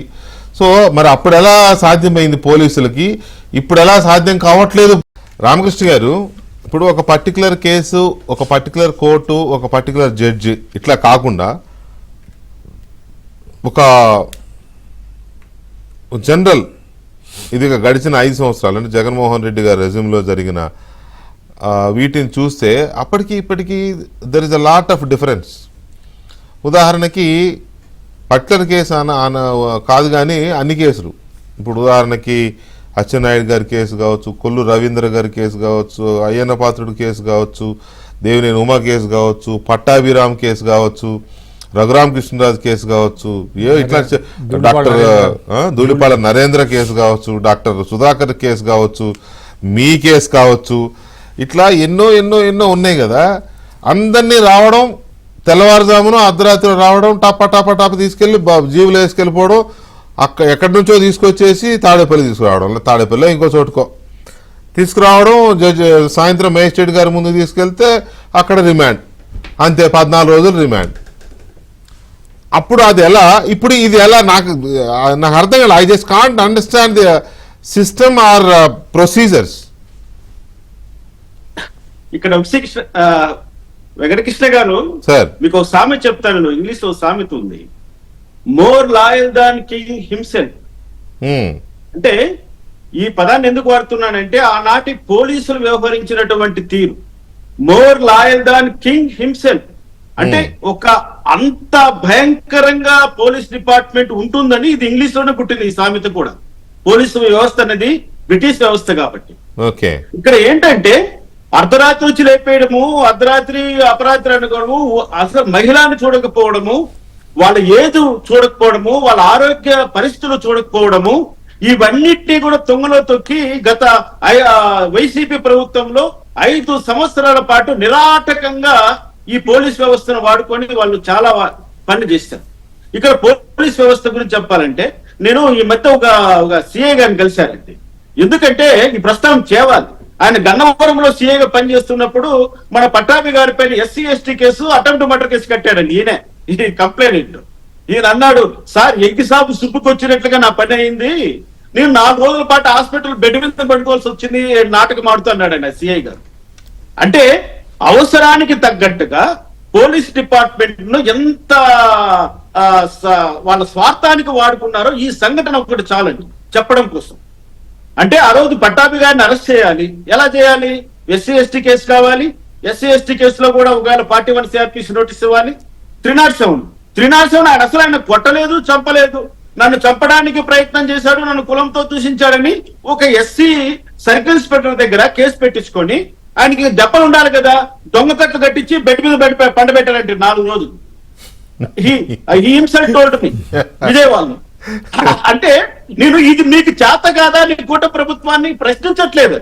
సో మరి అప్పుడు ఎలా సాధ్యమైంది పోలీసులకి, ఇప్పుడు ఎలా సాధ్యం కావట్లేదు? రామకృష్ణ గారు, ఇప్పుడు ఒక పర్టికులర్ కేసు, ఒక పర్టికులర్ కోర్టు, ఒక పర్టికులర్ జడ్జి, ఇట్లా కాకుండా ఒక జనరల్, ఇది గడిచిన 5 సంవత్సరాలు అంటే జగన్మోహన్ రెడ్డి గారి రెజ్యూమ్లో జరిగిన వీటిని చూస్తే అప్పటికి ఇప్పటికీ there is a lot of difference. ఉదాహరణకి పర్టికులర్ కేసు కాదు కానీ అన్ని కేసులు, ఇప్పుడు ఉదాహరణకి అచ్చెన్నాయుడు గారి కేసు కావచ్చు, కొల్లు రవీంద్ర గారి కేసు కావచ్చు, అయ్యన్న పాత్రుడు కేసు కావచ్చు, దేవినేని ఉమా కేసు కావచ్చు, పట్టాభిరామ్ కేసు కావచ్చు, రఘురామకృష్ణరాజు కేసు కావచ్చు, ఇట్లా డాక్టర్ ధూళిపాల నరేంద్ర కేసు కావచ్చు, డాక్టర్ సుధాకర్ కేసు కావచ్చు, మీ కేసు కావచ్చు, ఇట్లా ఎన్నో ఎన్నో ఎన్నో ఉన్నాయి కదా. అందరినీ రావడం, తెల్లవారుజామున అర్ధరాత్రి రావడం, టప తీసుకెళ్లి జీవులు వేసుకెళ్ళిపోవడం, ఎక్కడి నుంచో తీసుకొచ్చేసి తాడేపల్లి తీసుకురావడం, తాడేపల్లి ఇంకో చోటుకో తీసుకురావడం, జడ్జి సాయంత్రం మేజిస్ట్రేట్ గారి ముందు తీసుకెళ్తే అక్కడ రిమాండ్, అంతే 14 రోజులు రిమాండ్. అప్పుడు అది ఎలా, ఇప్పుడు ఇది ఎలా, నాకు అర్థం కాదు. I just can't understand the system or procedures. ఇక్కడ వెంకటకృష్ణ గారు, సార్ మీకు ఒక సామెత చెప్తాను, ఇంగ్లీష్ లో సామెత ఉంది, మోర్ లాయల్ దాన్ కింగ్ హిమ్సెల్ఫ్. అంటే ఈ పదాన్ని ఎందుకు వాడుతున్నానంటే ఆనాటి పోలీసులు వ్యవహరించినటువంటి తీరు, మోర్ లాయల్ దాన్ కింగ్ హిమ్సెల్ఫ్. అంటే ఒక అంత భయంకరంగా పోలీస్ డిపార్ట్మెంట్ ఉంటుందని, ఇది ఇంగ్లీష్ లోనే పుట్టింది ఈ సామెత కూడా. పోలీసు వ్యవస్థ అనేది బ్రిటిష్ వ్యవస్థ కాబట్టి. ఓకే, ఇక్కడ ఏంటంటే అర్ధరాత్రి వచ్చి లేపేయడము, అర్ధరాత్రి అపరాత్రి అనుకోవడము, అసలు మహిళను చూడకపోవడము, వాళ్ళ ఏదు చూడకపోవడము, వాళ్ళ ఆరోగ్య పరిస్థితులు చూడకపోవడము, ఇవన్నిటినీ కూడా తొంగలో తొక్కి గత వైసీపీ ప్రభుత్వంలో 5 సంవత్సరాల పాటు నిరాటకంగా ఈ పోలీస్ వ్యవస్థను వాడుకొని వాళ్ళు చాలా పని చేస్తారు. ఇక్కడ పోలీస్ వ్యవస్థ గురించి చెప్పాలంటే, నేను ఈ మధ్య ఒక సిఐ గారిని కలిశానండి. ఎందుకంటే ఈ ప్రస్తావన చేయాలి. ఆయన గన్నవరంలో సిఐగా పనిచేస్తున్నప్పుడు మన పట్టాభి గారి పైన SC ST case, attempt murder case కట్టాడండి ఈయన, ఈ కంప్లైంట్. ఈయన అన్నాడు, సార్ ఎగ్గి సాబు సుప్పుకొచ్చినట్లుగా నా పని అయింది, నేను 4 రోజుల పాటు హాస్పిటల్ బెడ్ మీద పడుకోవాల్సి వచ్చింది, నాటకం ఆడుతున్నాడు ఆయన సిఐ గారు. అంటే అవసరానికి తగ్గట్టుగా పోలీస్ డిపార్ట్మెంట్ ను ఎంత వాళ్ళ స్వార్థానికి వాడుకున్నారో ఈ సంఘటన ఒకటి చాలండి చెప్పడం కోసం. అంటే ఆ రోజు పట్టాభి గారిని అరెస్ట్ చేయాలి, ఎలా చేయాలి? SC ST కేసు కావాలి. SC ST కేసులో కూడా ఒకవేళ 41 CRPC నోటీస్ ఇవ్వాలి. 307 ఆయన అసలు ఆయన కొట్టలేదు, చంపలేదు, నన్ను చంపడానికి ప్రయత్నం చేశాడు, నన్ను కులంతో దూషించాడని ఒక SC సర్కిల్ ఇన్స్పెక్టర్ దగ్గర కేసు పెట్టించుకొని ఆయనకి దెబ్బలు ఉండాలి కదా, దొంగ కట్లు కట్టించి బెడ్ మీద పండబెట్టారంటే 4 రోజులు. హింసల్ టోల్డ్ మీ విజయవాడలో. అంటే నేను ఇది మీకు చేత కాదా నీ కూట ప్రభుత్వాన్ని ప్రశ్నించట్లేదు,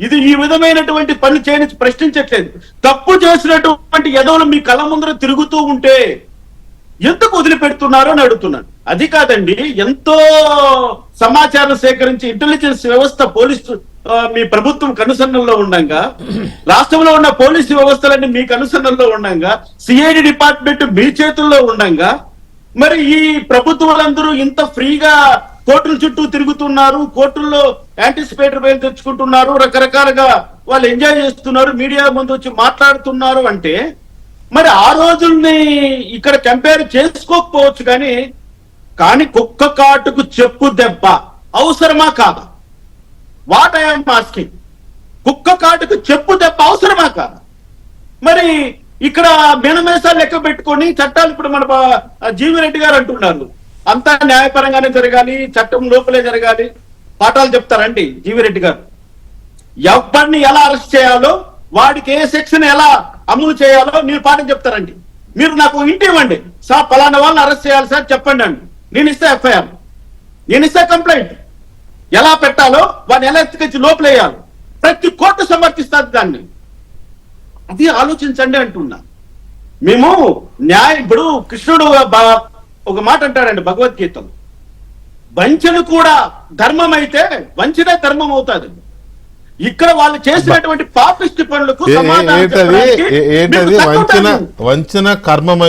ఇది ఈ విధమైనటువంటి పనులు చేయని ప్రశ్నించట్లేదు. తప్పు చేసినటువంటి ఎదవలు మీ కళ్ళ ముందర తిరుగుతూ ఉంటే ఎందుకు వదిలిపెడుతున్నారో అని అడుగుతున్నాను. అది కాదండి, ఎంతో సమాచారం సేకరించి ఇంటెలిజెన్స్ వ్యవస్థ పోలీసు మీ ప్రభుత్వం కనుసన్నల్లో ఉండంగా, రాష్ట్రంలో ఉన్న పోలీసు వ్యవస్థలన్నీ మీ కనుసన్నల్లో ఉండంగా, సిఐడి డిపార్ట్మెంట్ మీ చేతుల్లో ఉండంగా, మరి ఈ ప్రభుత్వాలందరూ ఇంత ఫ్రీగా కోర్టుల చుట్టూ తిరుగుతున్నారు, కోర్టుల్లో యాంటిసిపేటరీ బెయిల్ తెచ్చుకుంటున్నారు, రకరకాలుగా వాళ్ళు ఎంజాయ్ చేస్తున్నారు, మీడియా ముందు వచ్చి మాట్లాడుతున్నారు అంటే మరి ఆ రోజుల్ని ఇక్కడ కంపేర్ చేసుకోకపోవచ్చు కానీ కుక్క కాటుకు చెప్పు దెబ్బ అవసరమా కాదా? వాట్ ఐఎమ్ ఆస్కింగ్, కుక్క కాటుకు చెప్పు దెబ్బ అవసరమా కాదా? మరి ఇక్కడ మేనమేసాలు లెక్క పెట్టుకొని చట్టాలు ఇప్పుడు మన జీవిరెడ్డి గారు అంటున్నారు అంతా న్యాయపరంగానే జరగాలి, చట్టం లోపలే జరగాలి, పాఠాలు చెప్తారండి జీవిరెడ్డి గారు. ఎవరిని ఎలా అరెస్ట్ చేయాలో, వాడికి ఏ సెక్షన్ ఎలా అమలు చేయాలో మీరు పాఠం చెప్తారండి. మీరు నాకు ఇంటి ఇవ్వండి, సార్ పలానా వాళ్ళని అరెస్ట్ చేయాలి సార్ చెప్పండి అండి, నేను ఇస్తే ఎఫ్ఐఆర్, నేను ఇస్తే కంప్లైంట్, ఎలా పెట్టాలో వాడిని ఎలా ఎత్తుకొచ్చి లోపలేయాలి, ప్రతి కోర్టు సమర్థిస్తుంది దాన్ని. అది ఆలోచించండి అంటున్నా. మేము ఇప్పుడు కృష్ణుడు ఒక మాట అంటాడండి భగవద్గీతలో, వంచన కూడా ధర్మం అయితే వంచనే ధర్మం అవుతుంది. ఇక్కడ వాళ్ళు చేసినటువంటి పాపిష్టి పనులకు ఏంటది వంచన కర్మం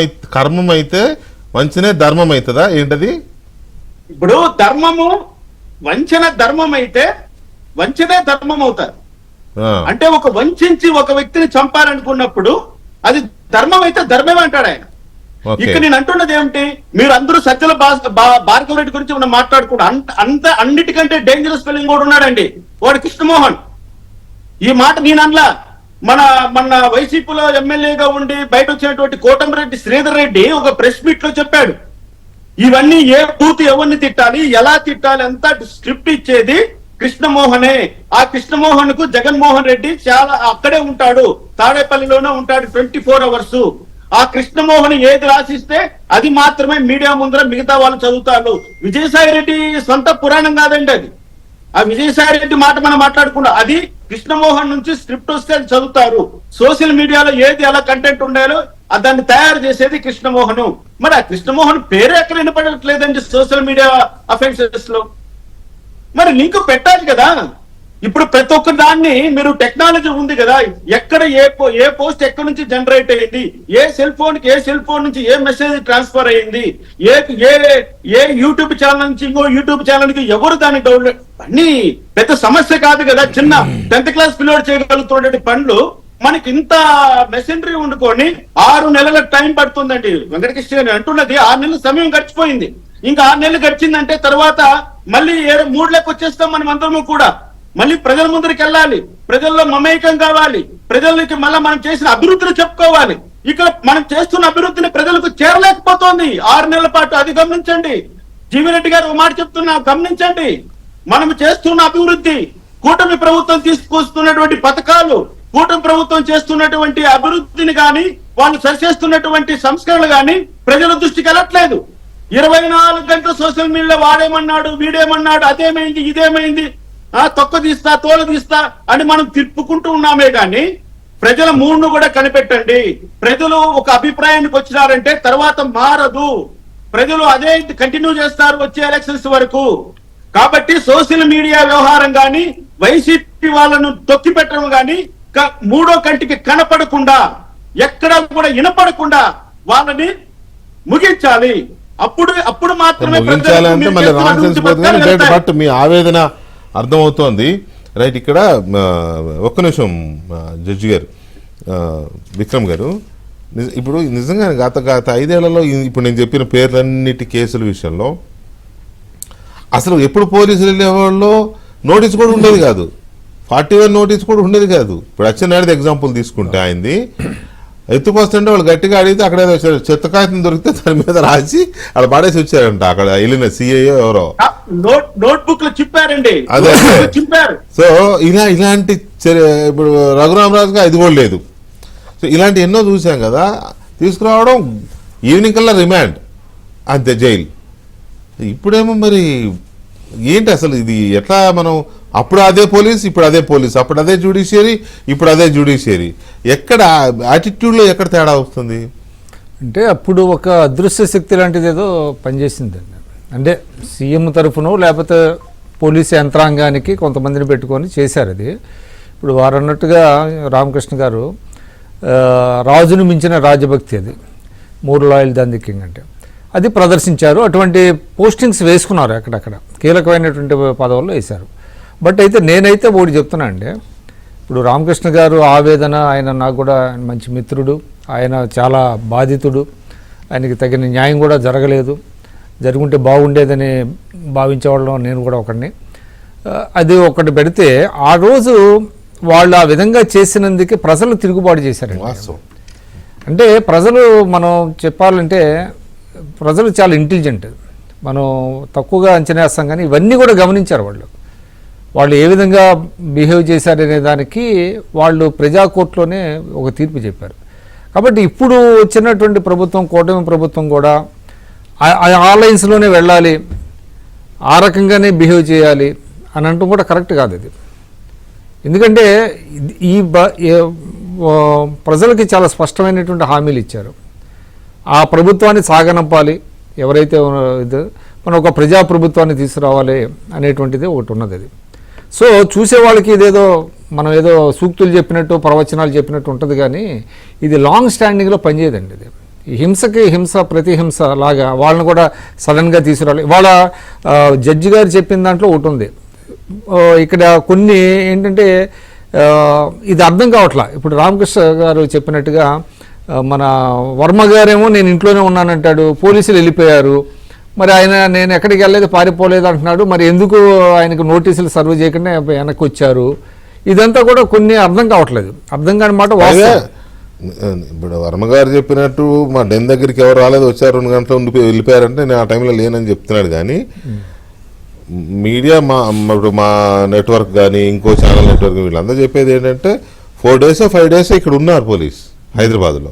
అయితే వంచనే ధర్మం అవుతుందా ఏంటది? ఇప్పుడు ధర్మము వంచన ధర్మం అయితే వంచనే ధర్మం అవుతుంది. అంటే ఒక వంచి ఒక వ్యక్తిని చంపాలనుకున్నప్పుడు అది ధర్మం అయితే ధర్మమే అంటాడు ఆయన. ఇక్కడ నేను అంటున్నది ఏమిటి, మీరు అందరూ సజ్జల భార్గవ రెడ్డి గురించి మనం మాట్లాడుకుంటా, అన్నిటికంటే డేంజరస్ ఫిలిం కూడా ఉన్నాడండి వాడు కృష్ణమోహన్. ఈ మాట నేను అనలా, మన వైసీపీలో ఎమ్మెల్యేగా ఉండి బయట వచ్చినటువంటి కోటమిరెడ్డి శ్రీధర్ రెడ్డి ఒక ప్రెస్ మీట్ లో చెప్పాడు, ఇవన్నీ ఏ బూత్ ఎవరిని తిట్టాలి, ఎలా తిట్టాలి అంతా స్క్రిప్ట్ ఇచ్చేది కృష్ణమోహనే. ఆ కృష్ణమోహన్ కు జగన్మోహన్ రెడ్డి చాలా అక్కడే ఉంటాడు, తాడేపల్లిలోనే ఉంటాడు 24 hours. ఆ కృష్ణమోహన్ ఏది రాసిస్తే అది మాత్రమే మీడియా ముందర మిగతా వాళ్ళు చదువుతారు. విజయసాయి రెడ్డి సొంత పురాణం కాదండి అది. ఆ విజయసాయి రెడ్డి మాట మనం మాట్లాడుకున్నా, అది కృష్ణమోహన్ నుంచి స్క్రిప్ట్ వస్తే అది చదువుతారు. సోషల్ మీడియాలో ఏది ఎలా కంటెంట్ ఉండాలో దాన్ని తయారు చేసేది కృష్ణమోహన్. మరి ఆ కృష్ణమోహన్ పేరు ఎక్కడ వినపడట్లేదండి సోషల్ మీడియా అఫెన్సెస్ లో. మరి లింక్ పెట్టాలి కదా. ఇప్పుడు ప్రతి ఒక్క దాన్ని మీరు టెక్నాలజీ ఉంది కదా, ఎక్కడ ఏ పోస్ట్ ఎక్కడి నుంచి జనరేట్ అయ్యింది, ఏ సెల్ ఫోన్ నుంచి ఏ మెసేజ్ ట్రాన్స్ఫర్ అయ్యింది, ఏ యూట్యూబ్ ఛానల్ నుంచి ఇంకో యూట్యూబ్ ఛానల్ కి ఎవరు దాన్ని డౌన్లోడ్, అన్ని పెద్ద సమస్య కాదు కదా. చిన్న 10th క్లాస్ పిల్లోడ్ చేయగలుగుతున్నటువంటి పనులు మనకి ఇంత మెషినరీ వండుకొని 6 నెలల టైం పడుతుందండి. వెంకటకృష్ణ గారు అంటున్నది 6 నెలల సమయం గడిచిపోయింది, ఇంకా 6 నెలలు గడిచిందంటే తర్వాత మళ్ళీ 3 వచ్చేస్తాం మనం అందరము కూడా. మళ్ళీ ప్రజల ముందరికి వెళ్ళాలి, ప్రజల్లో మమేకం కావాలి, ప్రజలకి మళ్ళీ మనం చేసిన అభివృద్ధిని చెప్పుకోవాలి. ఇక్కడ మనం చేస్తున్న అభివృద్ధిని ప్రజలకు చేరలేకపోతుంది 6 నెలల పాటు. అది గమనించండి. జీవిరెడ్డి గారు ఒక మాట చెప్తున్నా, గమనించండి. మనం చేస్తున్న అభివృద్ధి, కూటమి ప్రభుత్వం తీసుకొస్తున్నటువంటి పథకాలు, కూటమి ప్రభుత్వం చేస్తున్నటువంటి అభివృద్ధిని గాని, వాళ్ళు సరిచేస్తున్నటువంటి సంస్కరణలు గాని ప్రజల దృష్టికి వెళ్ళట్లేదు. 24 గంటలు సోషల్ మీడియా వాడేమన్నాడు, వీడేమన్నాడు, అదేమైంది, ఇదేమైంది, తొక్క తీస్తా, తోలు తీస్తా అని మనం తిప్పుకుంటూ ఉన్నామే కానీ ప్రజల మూడ్ను కూడా కనిపెట్టండి. ప్రజలు ఒక అభిప్రాయానికి వచ్చినారంటే తర్వాత మారదు, ప్రజలు అదే కంటిన్యూ చేస్తారు వచ్చే ఎలక్షన్స్ వరకు. కాబట్టి సోషల్ మీడియా వ్యవహారం గాని, వైసీపీ వాళ్ళను తొక్కి పెట్టడం గాని మూడో కంటికి కనపడకుండా, ఎక్కడ కూడా వినపడకుండా వాళ్ళని ముగించాలి. అప్పుడు మాత్రమే ముగించాలంటే మళ్ళీ నాన్సెన్స్ పోతుంది. బట్ మీ ఆవేదన అర్థమవుతోంది. రైట్, ఇక్కడ ఒక్క నిమిషం జడ్జి గారు, విక్రమ్ గారు, ఇప్పుడు నిజంగా గత 5 ఏళ్లలో ఇప్పుడు నేను చెప్పిన పేర్లన్నిటి కేసుల విషయంలో అసలు ఎప్పుడు పోలీసులు వెళ్ళేవాళ్ళు నోటీస్ కూడా ఉండేది కాదు, 41 నోటీస్ కూడా ఉండేది కాదు. ఇప్పుడు అచ్చెన్నాయుడు ఎగ్జాంపుల్ తీసుకుంటే ఆయనది ఎత్తుకొస్తుంటే వాళ్ళు గట్టిగా అడిగితే అక్కడ చెత్త కాగితం దొరికితే దాని మీద రాసి అక్కడ పడేసి వచ్చారంట. అక్కడ వెళ్ళిన సిఐ ఎవరో నోట్బుక్ లో చెప్పారండి. అదే సో ఇలాంటి ఇప్పుడు రఘురామరాజుగా అది కూడా లేదు. సో ఇలాంటి ఎన్నో చూసాం కదా. తీసుకురావడం, ఈవినింగ్ కల్లా రిమాండ్, అంతే జైలు. ఇప్పుడేమో మరి ఏంటి అసలు ఇది? ఎట్లా మనం అప్పుడు అదే పోలీస్, ఇప్పుడు అదే పోలీస్, అప్పుడు అదే జ్యుడిషియరీ, ఇప్పుడు అదే జ్యుడిషియరీ. ఎక్కడ యాటిట్యూడ్లో ఎక్కడ తేడా వస్తుంది? అంటే అప్పుడు ఒక అదృశ్య శక్తి లాంటిది ఏదో పనిచేసిందండి. అంటే సీఎం తరఫునో లేకపోతే పోలీసు యంత్రాంగానికి కొంతమందిని పెట్టుకొని చేశారు అది. ఇప్పుడు వారు అన్నట్టుగా రామకృష్ణ గారు రాజును మించిన రాజభక్తి అది, more loyal than the king అంటే అది ప్రదర్శించారు. అటువంటి పోస్టింగ్స్ వేసుకున్నారు, అక్కడక్కడ కీలకమైనటువంటి పదవుల్లో వేశారు. బట్ అయితే నేనైతే ఒకటి చెప్తున్నా అండి, ఇప్పుడు రామకృష్ణ గారు ఆవేదన, ఆయన నాకు కూడా మంచి మిత్రుడు, ఆయన చాలా బాధితుడు, ఆయనకి తగిన న్యాయం కూడా జరగలేదు, జరుగుంటే బాగుండేదని భావించేవాళ్ళం నేను కూడా ఒకడిని. అది ఒకటి పెడితే ఆ రోజు వాళ్ళు ఆ విధంగా చేసినందుకే ప్రజలు తిరుగుబాటు చేశారండి. వాస్తవం. అంటే ప్రజలు, మనం చెప్పాలంటే ప్రజలు చాలా ఇంటెలిజెంట్, మనం తక్కువగా అంచనా వేస్తాం కానీ ఇవన్నీ కూడా గమనించారు వాళ్ళు ఏ విధంగా బిహేవ్ చేశారనే దానికి వాళ్ళు ప్రజా కోర్టులోనే ఒక తీర్పు చెప్పారు. కాబట్టి ఇప్పుడు వచ్చినటువంటి ప్రభుత్వం, కూటమి ప్రభుత్వం కూడా ఆ లైన్స్లోనే వెళ్ళాలి, ఆ రకంగానే బిహేవ్ చేయాలి అని అంటూ కూడా కరెక్ట్ కాదు అది. ఎందుకంటే ప్రజలకి చాలా స్పష్టమైనటువంటి హామీలు ఇచ్చారు. ఆ ప్రభుత్వాన్ని సాగనంపాలి, ఎవరైతే మనం ఒక ప్రజాప్రభుత్వాన్ని తీసుకురావాలి అనేటువంటిది ఒకటి ఉన్నది అది. సో చూసే వాళ్ళకి ఇదేదో మనం ఏదో సూక్తులు చెప్పినట్టు, ప్రవచనాలు చెప్పినట్టు ఉంటుంది, కానీ ఇది లాంగ్ స్టాండింగ్లో పనిచేయదండి. ఇది హింసకి హింస, ప్రతిహింస లాగా వాళ్ళని కూడా సడన్గా తీసుకురావాలి. ఇవాళ జడ్జి గారు చెప్పిన దాంట్లో ఒకటి ఉంది, ఇక్కడ కొన్ని ఏంటంటే ఇది అర్థం కావట్లా. ఇప్పుడు రామకృష్ణ గారు చెప్పినట్టుగా మన వర్మ గారేమో నేను ఇంట్లోనే ఉన్నానంటాడు, పోలీసులు వెళ్ళిపోయారు, మరి ఆయన నేను ఎక్కడికి వెళ్ళలేదు, పారిపోలేదు అంటున్నాడు, మరి ఎందుకు ఆయనకు నోటీసులు సర్వ్ చేయకుండా వెనక్కి వచ్చారు, ఇదంతా కూడా కొన్ని అర్థం కావట్లేదు. అర్థం కాని మాట వాస్తవం. ఇప్పుడు వర్మ గారు చెప్పినట్టు మా డెన్ దగ్గరికి ఎవరు రాలేదు, వచ్చారు 2 గంటలు ఉండి వెళ్ళిపోయారంటే నేను ఆ టైంలో లేనని చెప్తున్నాడు. కానీ మీడియా మా నెట్వర్క్ కానీ ఇంకో ఛానల్ నెట్వర్క్ వీళ్ళందరూ చెప్పేది ఏంటంటే 4 days 5 days ఇక్కడ ఉన్నారు పోలీస్ హైదరాబాద్లో,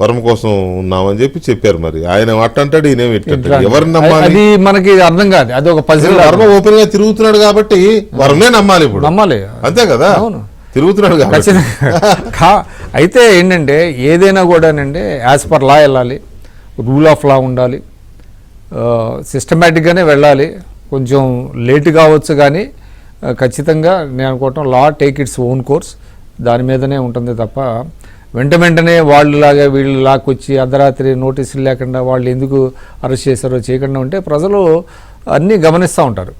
వర్మ కోసం ఉన్నామని చెప్పారు. మరి ఆయన అట్టంటాడు, ఈయనేమి ఇట్టంటాడు, ఎవరిని నమ్మాలి? అది మనకి అర్థం కాదు. అది ఒక పజిల్. వర్మ ఓపెన్ గా తిరుగుతున్నాడు కాబట్టి వర్మే నమ్మాలి, ఇప్పుడు నమ్మాలి, అంతే కదా, తిరుగుతున్నాడు కాబట్టి. అయితే ఏంటంటే ఏదైనా కూడానండి యాజ్ పర్ లా వెళ్ళాలి, రూల్ ఆఫ్ లా ఉండాలి, సిస్టమేటిక్గానే వెళ్ళాలి. కొంచెం లేట్ కావచ్చు కానీ ఖచ్చితంగా నేను అనుకోవటం లా టేక్ ఇట్స్ ఓన్ కోర్స్, దాని మీదనే ఉంటుంది తప్ప వెంటనే వాళ్ళలాగా వీళ్ళు లాక్కొచ్చి అర్ధరాత్రి నోటీసులు లేకుండా వాళ్ళు ఎందుకు అరెస్ట్ చేశారో చేయకుండా ఉంటే ప్రజలు అన్నీ గమనిస్తూ ఉంటారు.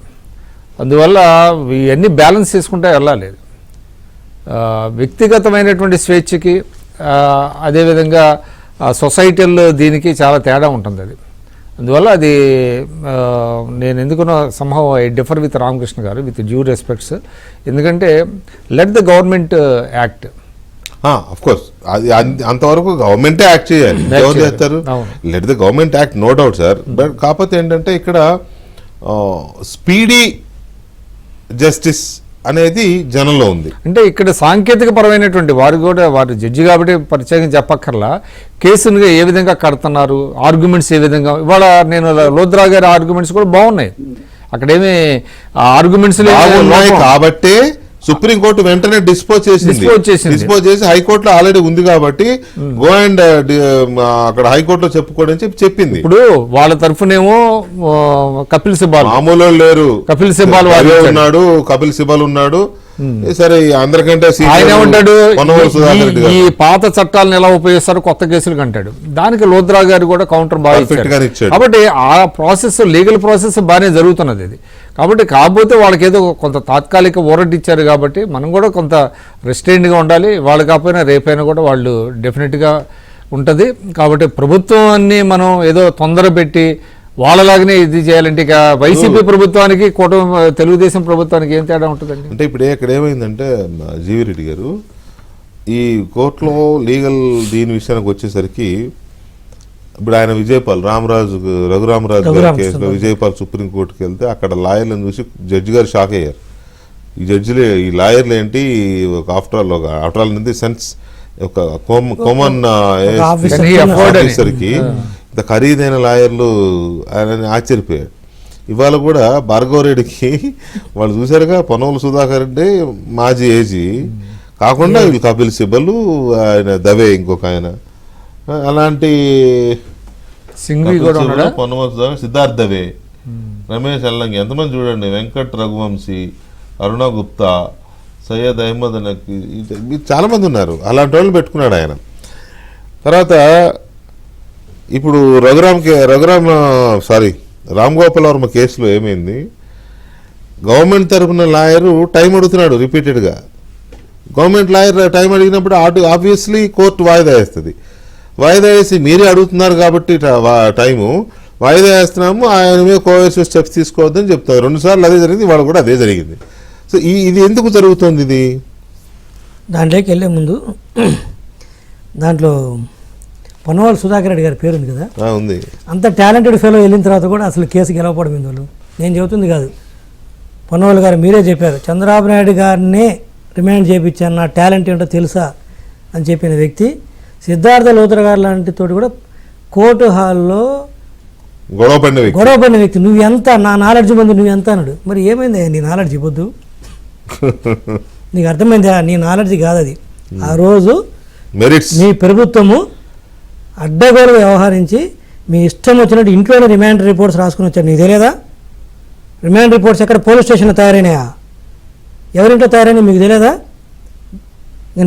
అందువల్ల ఇవన్నీ బ్యాలెన్స్ చేసుకుంటే వెళ్ళాలి. వ్యక్తిగతమైనటువంటి స్వేచ్ఛకి అదేవిధంగా సొసైటల్ దీనికి చాలా తేడా ఉంటుంది అది. అందువల్ల అది నేను ఎందుకున్నా somehow I differ with Ramakrishna గారు విత్ డ్యూ రెస్పెక్ట్స్. ఎందుకంటే let the government act. Of course అది అంతవరకు గవర్నమెంటే యాక్ట్ చేయాలి, ఎవరు చేస్తారు? Let the government act, no doubt sir. But కాకపోతే ఏంటంటే ఇక్కడ స్పీడీ జస్టిస్ అనేది జనంలో ఉంది. అంటే ఇక్కడ సాంకేతిక పరమైనటువంటి వారు జడ్జి కాబట్టి ప్రత్యేకంగా చెప్పక్కర్లా, కేసును ఏ విధంగా కడుతున్నారు, ఆర్గ్యుమెంట్స్ ఏ విధంగా. ఇవాళ నేను లోద్రా గారి ఆర్గ్యుమెంట్స్ కూడా బాగున్నాయి, అక్కడేమి ఆర్గ్యుమెంట్స్ కాబట్టి సుప్రీంకోర్టు వెంటనే డిస్పోజ్ చేసి హైకోర్టులో ఆల్రెడీ ఉంది కాబట్టి గో అండ్ అక్కడ హైకోర్టులో చెప్పుకోవడం చెప్పింది. ఇప్పుడు వాళ్ళ తరఫునేమో కపిల్ సిబాల్ మామూలు లేరు, కపిల్ సిబాల్ ఉన్నాడు, కపిల్ సిబాల్ ఉన్నాడు. సరే అందరికంటే ఆయన ఉంటాడు, ఈ పాత చట్టాలను ఎలా ఉపయోగిస్తారు కొత్త కేసులు కంటాడు. దానికి లోద్రా గారు కూడా కౌంటర్ బాగా ఇచ్చాడు. కాబట్టి ఆ ప్రాసెస్, లీగల్ ప్రాసెస్ బాగానే జరుగుతున్నది ఇది. కాబట్టి కాకపోతే వాళ్ళకి ఏదో కొంత తాత్కాలిక ఊరట్ ఇచ్చారు కాబట్టి మనం కూడా కొంత రెస్ట్రైన్డ్గా ఉండాలి. వాళ్ళు కాకపోయినా రేపైనా కూడా వాళ్ళు డెఫినెట్గా ఉంటుంది. కాబట్టి ప్రభుత్వాన్ని మనం ఏదో తొందర పెట్టి వాళ్ళలాగానే ఇది చేయాలంటే ఇక వైసీపీ ప్రభుత్వానికి తెలుగుదేశం ప్రభుత్వానికి ఏం తేడా ఉంటుందండి? అంటే ఇప్పుడు ఇక్కడ ఏమైందంటే జీవి రెడ్డి గారు ఈ కోర్టులో లీగల్ దీని విషయానికి వచ్చేసరికి ఇప్పుడు ఆయన విజయపాల్ రఘురామరాజు గారి కేసులో విజయపాల్ సుప్రీంకోర్టుకి వెళ్తే అక్కడ లాయర్లను చూసి జడ్జి గారు షాక్ అయ్యారు. ఈ లాయర్లు ఏంటి, ఆఫ్టర్ ఆల్ సెన్స్ ఒక కామన్ ఆఫీసర్కి ఇంత ఖరీదైన లాయర్లు ఆయన ఆశ్చర్యపోయాడు. ఇవాళ కూడా భార్గవ రెడ్డికి వాళ్ళు చూసారుగా, పొన్నవల సుధాకర్ రెడ్డి మాజీ ఏజీ కాకుండా వీళ్ళు కపిల్ సిబల్, ఆయన దవే ఇంకొక ఆయన, అలాంటి సింఘవి కూడా ఉన్నాడా? పొన్నమోసు సిద్ధార్థవే, రమేష్ అల్లంగి, ఎంతమంది చూడండి, వెంకట్ రఘువంశీ, అరుణ గుప్తా, సయ్యద్ అహ్మద్ నక్కి, చాలా మంది ఉన్నారు. అలాంటి వాళ్ళు పెట్టుకున్నాడు ఆయన. తర్వాత ఇప్పుడు రామ్ గోపాల్ వర్మ కేసులో ఏమైంది, గవర్నమెంట్ తరఫున లాయరు టైం అడుగుతున్నాడు రిపీటెడ్గా. గవర్నమెంట్ లాయర్ టైం అడిగినప్పుడు ఆబ్వియస్లీ కోర్టు వాయిదా వేస్తుంది. వాయిదా వేసి మీరే అడుగుతున్నారు కాబట్టి టైము వాయిదా వేస్తున్నాము, ఆయన మీద కోవర్సివ్ స్టెప్స్ తీసుకోవద్దని చెప్తారు. 2 సార్లు అదే జరిగింది, వాళ్ళు కూడా అదే జరిగింది. సో ఇది ఎందుకు జరుగుతుంది? ఇది దాంట్లోకి వెళ్ళే ముందు దాంట్లో పొన్నవాళ్ళు సుధాకర్ రెడ్డి గారి పేరు ఉంది కదా, ఉంది. అంత టాలెంటెడ్ ఫెలో వెళ్ళిన తర్వాత కూడా అసలు కేసు గెలవపడం వాళ్ళు నేను చెబుతుంది కాదు. పొన్నవాళ్ళు గారు మీరే చెప్పారు, చంద్రబాబు నాయుడు గారినే రిమాండ్ చేయించాను, నా టాలెంట్ ఏంటో తెలుసా అని చెప్పిన వ్యక్తి సిద్ధార్థ లూథర్ గారు లాంటి తోటి కూడా కోర్టు హాల్లో గొడవ పడిన వ్యక్తి. నువ్వు ఎంత, నా నాలెడ్జ్ ముందు నువ్వు ఎంత అన్నాడు. మరి ఏమైంది నీ నాలెడ్జ్ ఇవ్వద్దు, నీకు అర్థమైందా? నీ నాలెడ్జ్ కాదు అది. ఆ రోజు మీ ప్రభుత్వము అడ్డగోలుగా వ్యవహరించి మీ ఇష్టం వచ్చినట్టు ఇంట్లోనే రిమాండ్ రిపోర్ట్స్ రాసుకుని వచ్చారు. నీకు తెలియదా? రిమాండ్ రిపోర్ట్స్ ఎక్కడ పోలీస్ స్టేషన్లో తయారైనాయా? ఎవరింట్లో తయారైనా మీకు తెలియదా?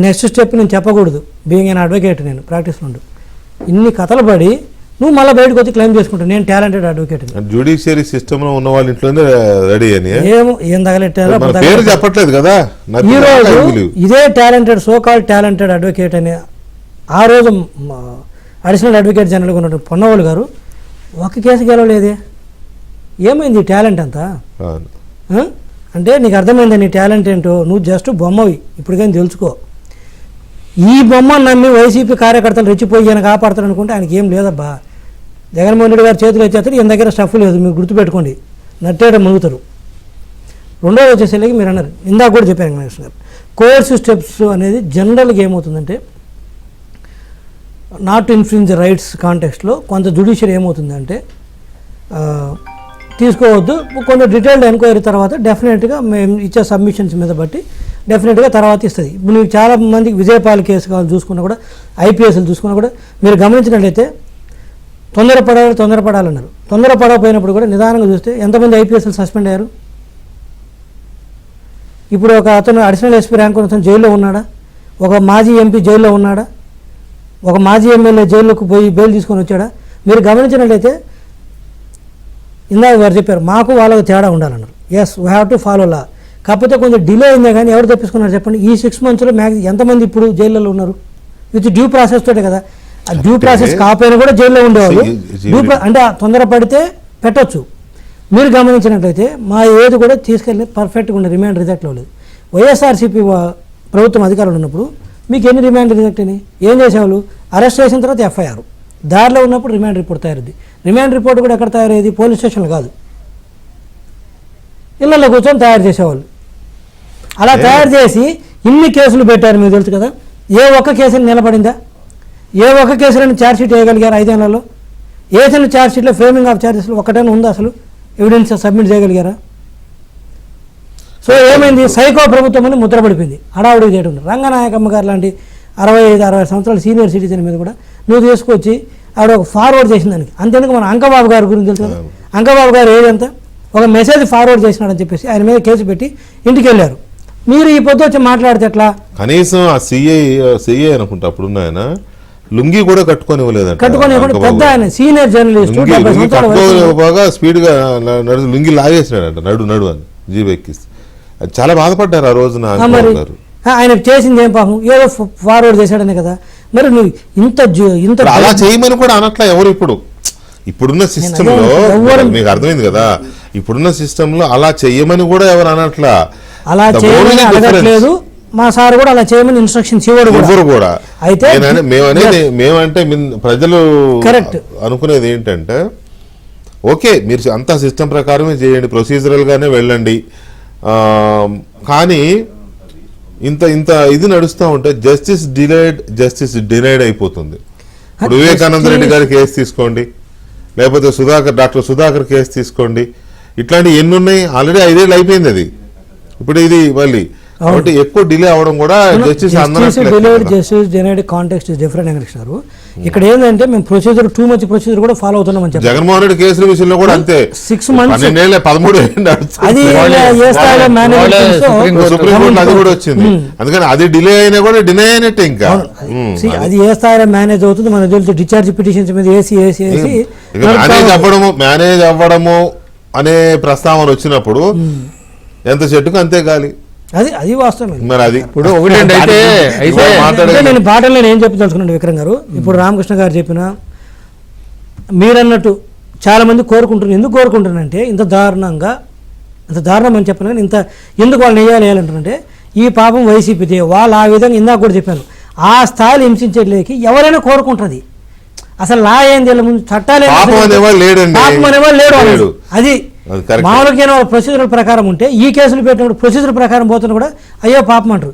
నెక్స్ట్ స్టెప్ నేను చెప్పకూడదు, బీయింగ్ అన్ అడ్వకేట్, నేను ప్రాక్టీస్లో ఉండు. ఇన్ని కథలు పడి నువ్వు మళ్ళీ బయటకు వచ్చి క్లెయిమ్ చేసుకుంటావు నేను టాలెంటెడ్ అడ్వకేట్. జ్యుడిషియరీ సిస్టంలో ఉన్న వాళ్ళ ఇంట్లోనే రెడీ అని ఏం తగలెట్టారో చెప్పట్లేదు కదా. ఈ రోజు ఇదే టాలెంటెడ్ సోకాల్ టాలెంటెడ్ అడ్వకేట్ అని ఆ రోజు అడిషనల్ అడ్వకేట్ జనరల్గా ఉన్న పొన్నవాళ్ళు గారు ఒక కేసు గెలవలేదే. ఏమైంది ఈ టాలెంట్ అంతా? అంటే నీకు అర్థమైందా నీ టాలెంట్ ఏంటో? నువ్వు జస్ట్ బొమ్మవి, ఇప్పటికైనా తెలుసుకో. ఈ బొమ్మను నమ్మి వైసీపీ కార్యకర్తలు రెచ్చిపోయి ఆయన కాపాడతారు అనుకుంటే ఆయనకి ఏం లేదబ్బా. జగన్మోహన్ రెడ్డి గారు చేతులు వచ్చేస్తారు, ఈయన దగ్గర స్టఫ్ లేదు, మీరు గుర్తుపెట్టుకోండి, నట్టేట మునుగుతారు. రెండోది వచ్చేసరికి మీరు అన్నారు, ఇందాక కూడా చెప్పాను వెంకటేశ్వర గారు, కోర్సు స్టెప్స్ అనేది జనరల్గా ఏమవుతుందంటే నాట్ ఇన్ఫ్లుయెన్స్ రైట్స్ కాంటెక్స్ట్లో కొంత జ్యుడిషియరీ ఏమవుతుందంటే తీసుకోవద్దు, కొంచెం డీటెయిల్డ్ ఎంక్వైరీ తర్వాత డెఫినెట్గా మేము ఇచ్చే సబ్మిషన్స్ మీద బట్టి డెఫినెట్గా తర్వాత ఇస్తుంది. ఇప్పుడు మీకు చాలా మందికి విజయపాల్ కేసు కావాలి చూసుకున్నా కూడా, ఐపీఎస్లు చూసుకున్నా కూడా మీరు గమనించినట్లయితే తొందరపడాలన్నారు. తొందరపడకపోయినప్పుడు కూడా నిదానంగా చూస్తే ఎంతమంది ఐపీఎస్లు సస్పెండ్ అయ్యారు? ఇప్పుడు ఒక అతను అడిషనల్ ఎస్పీ ర్యాంక్ అతను జైల్లో ఉన్నాడా? ఒక మాజీ ఎంపీ జైల్లో ఉన్నాడా? ఒక మాజీ ఎమ్మెల్యే జైల్లోకి పోయి బెయిల్ తీసుకొని వచ్చాడా? మీరు గమనించినట్లయితే ఇందాక వారు చెప్పారు మాకు వాళ్ళకు తేడా ఉండాలన్నారు. Yes, we have to follow law. కాకపోతే కొంచెం డిలే అయిందే కానీ ఎవరు తప్పించుకున్నారు చెప్పండి? ఈ 6 monthsలో ఎంతమంది ఇప్పుడు జైల్లో ఉన్నారు? విత్ డ్యూ ప్రాసెస్ తోటే కదా. ఆ డ్యూ ప్రాసెస్ కాకపోయినా కూడా జైల్లో ఉండేవాళ్ళు. అంటే తొందరపడితే పెట్టచ్చు. మీరు గమనించినట్లయితే మా ఏది కూడా తీసుకెళ్ళి పర్ఫెక్ట్గా ఉండే రిమాండ్ రిజెక్ట్లో లేదు. వైఎస్ఆర్సీపీ ప్రభుత్వం అధికారులు ఉన్నప్పుడు మీకు ఎన్ని రిమాండ్ రిజెక్ట్ అయినాయి? ఏం చేసేవాళ్ళు? అరెస్ట్ చేసిన తర్వాత ఎఫ్ఐఆర్, దారిలో ఉన్నప్పుడు రిమాండ్ రిపోర్ట్ తయారైంది. రిమాండ్ రిపోర్ట్ కూడా ఎక్కడ తయారయ్యేది? పోలీస్ స్టేషన్లో కాదు, ఇళ్లలో కూర్చొని తయారు చేసేవాళ్ళు. అలా తయారు చేసి ఇన్ని కేసులు పెట్టారు. మీకు తెలుసు కదా, ఏ ఒక్క కేసుని నిలబడిందా? ఏ ఒక్క కేసులను ఛార్జ్షీట్ వేయగలిగారు 5 ఏళ్లలో? వేసిన ఛార్జ్షీట్లో ఫ్రేమింగ్ ఆఫ్ ఛార్జెస్లో ఒకటైనా ఉందా? అసలు ఎవిడెన్స్ సబ్మిట్ చేయగలిగారా? సో ఏమైంది? సైకో ప్రభుత్వం అని ముద్రపడిపోయింది. హడావుడికి చేయడం. రంగనాయకమ్మ గారు లాంటి 65-60 సంవత్సరాల సీనియర్ సిటిజన్ మీద కూడా నువ్వు తీసుకొచ్చి ఆవిడ ఒక ఫార్వర్డ్ చేసిన దానికి అంతేందుకు మన అంకబాబు గారి గురించి తెలుసు కదా. అంకబాబు గారు ఏదంతా ఒక మెసేజ్ ఫార్వర్డ్ చేసినాడని చెప్పేసి ఆయన మీద కేసు పెట్టి ఇంటికి వెళ్ళారు. మీరు ఈ పొద్దు వచ్చి మాట్లాడితే ఎట్లా? కనీసం ఆ సిఐ అనుకుంటా అప్పుడున్న ఆయన లుంగి కూడా కట్టుకొని పెద్ద ఆయన సీనియర్ జర్నలిస్ట్ బాగా స్పీడ్ గా లుంగి లాగేసినాడంట నడు అని జీబు ఎక్కిస్తే. చాలా బాధపడ్డారు ఆ రోజున. ఆయన చేసింది ఏం పాపం, ఏదో ఫార్వర్డ్ చేశాడనే కదా. మరి నువ్వు ఇంత అలా చేయమని కూడా అనట్లా ఎవరు. ఇప్పుడున్న సిస్టమ్ లో మీకు అర్థమైంది కదా, ఇప్పుడున్న సిస్టమ్ లో అలా చెయ్యమని కూడా ఎవరు అనట్లా. అలా చేయమని అడగట్లేదు. మా సార్ కూడా అలా చేయమని ఇన్స్ట్రక్షన్స్ ఇవ్వరు కూడా. అయితే మేమంటే ప్రజలు కరెక్ట్ అనుకునేది ఏంటంటే, ఓకే మీరు అంతా సిస్టమ్ ప్రకారమే చేయండి, ప్రొసీజరల్ గానే వెళ్ళండి, కానీ ఇంత ఇది నడుస్తూ ఉంటే జస్టిస్ డినైడ్ అయిపోతుంది. ఇప్పుడు వివేకానంద రెడ్డి గారి కేసు తీసుకోండి, లేకపోతే డాక్టర్ సుధాకర్ కేసు తీసుకోండి, ఇట్లాంటి ఎన్ని ఉన్నాయి? ఆల్రెడీ 5 ఏళ్ళు అయిపోయింది అది. ఇప్పుడు ఇది మళ్ళీ కాబట్టి ఎక్కువ డిలే అవడం కూడా justice denied context is different. ఇక్కడ ఏంటంటే మేము ప్రొసీజర్ టూ మచ్ ప్రొసీజర్ కూడా ఫాలో అవుతున్నామని చెప్పారు. జగన్మోహన్ రెడ్డి కేసుల విషయంలో కూడా అంతే 6 months 13 అది ఏ స్థాయిలో మేనేజ్ సుప్రీంకోర్టు అది కూడా వచ్చింది. అందుకని అది డిలే అయినా కూడా డిలే అయినట్టే ఇంకా. అది ఏ స్థాయిలో మేనేజ్ అవుతుంది మనకు తెలుసు. డిశ్చార్జ్ పిటిషన్స్ మీద వేసి మేనేజ్ అవ్వడము అనే ప్రస్తావన వచ్చినప్పుడు ఎంత చెట్టుకు అంతే గాలి. అది వాస్తవమే. మరి అది ఇప్పుడు ఒకటండి అయితే నేను బాటల్లో ఏం చెప్పదలుచుకున్నాను విక్రమ్ గారు, ఇప్పుడు రామకృష్ణ గారు చెప్పిన మీరన్నట్టు చాలా మంది కోరుకుంటున్నారు. ఎందుకు కోరుకుంటున్నారంటే ఇంత దారుణం అని చెప్పను కానీ ఇంత ఎందుకు వాళ్ళు వేయాలంటారంటే ఈ పాపం వైసీపీదే వాళ్ళు ఆ విధంగా ఇందాక కూడా చెప్పాను ఆ స్థాయిలో హింసించేట్లేకి ఎవరైనా కోరుకుంటుంది. అసలు లా ఏంది ముందు చట్టాలు లేడు. అది మామూలుగా ప్రొసీజర్ ప్రకారం ఉంటే ఈ కేసులు పెట్టినప్పుడు ప్రొసీజర్ ప్రకారం పోతున్నా కూడా అయ్యో పాపం అంటారు.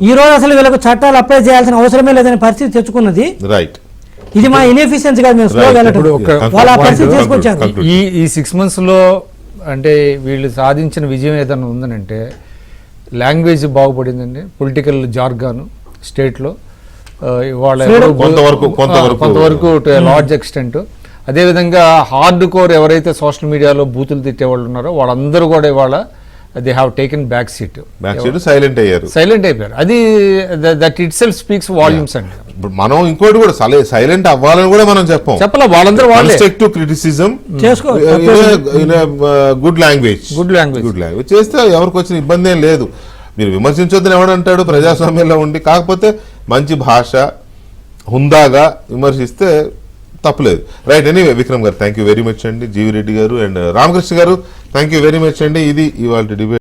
ఈ రోజు అసలు వీళ్ళకు చట్టాలు అప్లై చేయాల్సిన అవసరమే లేదనే పరిస్థితి తెచ్చుకున్నది. ఇది మా ఇన్ఎఫిషియన్సీ కాదు, మేము స్లోగా వాళ్ళు ఆ పరిస్థితి తీసుకొచ్చారు. ఈ 6 months లో అంటే వీళ్ళు సాధించిన విజయం ఏదైనా ఉందనంటే లాంగ్వేజ్ బాగుపడిందండి. పొలిటికల్ జార్గాను స్టేట్లో కొంతవరకు లార్జ్ ఎక్స్టెంట్. అదేవిధంగా హార్డ్ కోర్ ఎవరైతే సోషల్ మీడియాలో బూతులు తిట్టేవాళ్ళు ఉన్నారో వాళ్ళందరూ కూడా ఇవాళ they have taken back seat silent అయిపోయారు. అది that it self speaks volumes అండి. మనం ఇంకోటి కూడా సైలెంట్ అవ్వాలని కూడా మనం చెప్పాలి. వాళ్ళందరూ కన్స్ట్రక్టివ్ క్రిటిసిజం గుడ్ లాంగ్వేజ్ చేస్తే ఎవరికి వచ్చిన ఇబ్బంది ఏం లేదు. మీరు విమర్శించొద్దని ఎవడంటాడు ప్రజాస్వామ్యంలో ఉండి. కాకపోతే మంచి భాష హుందాగా విమర్శిస్తే తప్పలేదు. రైట్. ఎనీవే విక్రమ్ గారు థ్యాంక్ యూ వెరీ మచ్ అండి. జీవి రెడ్డి గారు అండ్ రామకృష్ణ గారు థ్యాంక్ యూ వెరీ మచ్ అండి. ఇది ఇవాళ డిబేట్.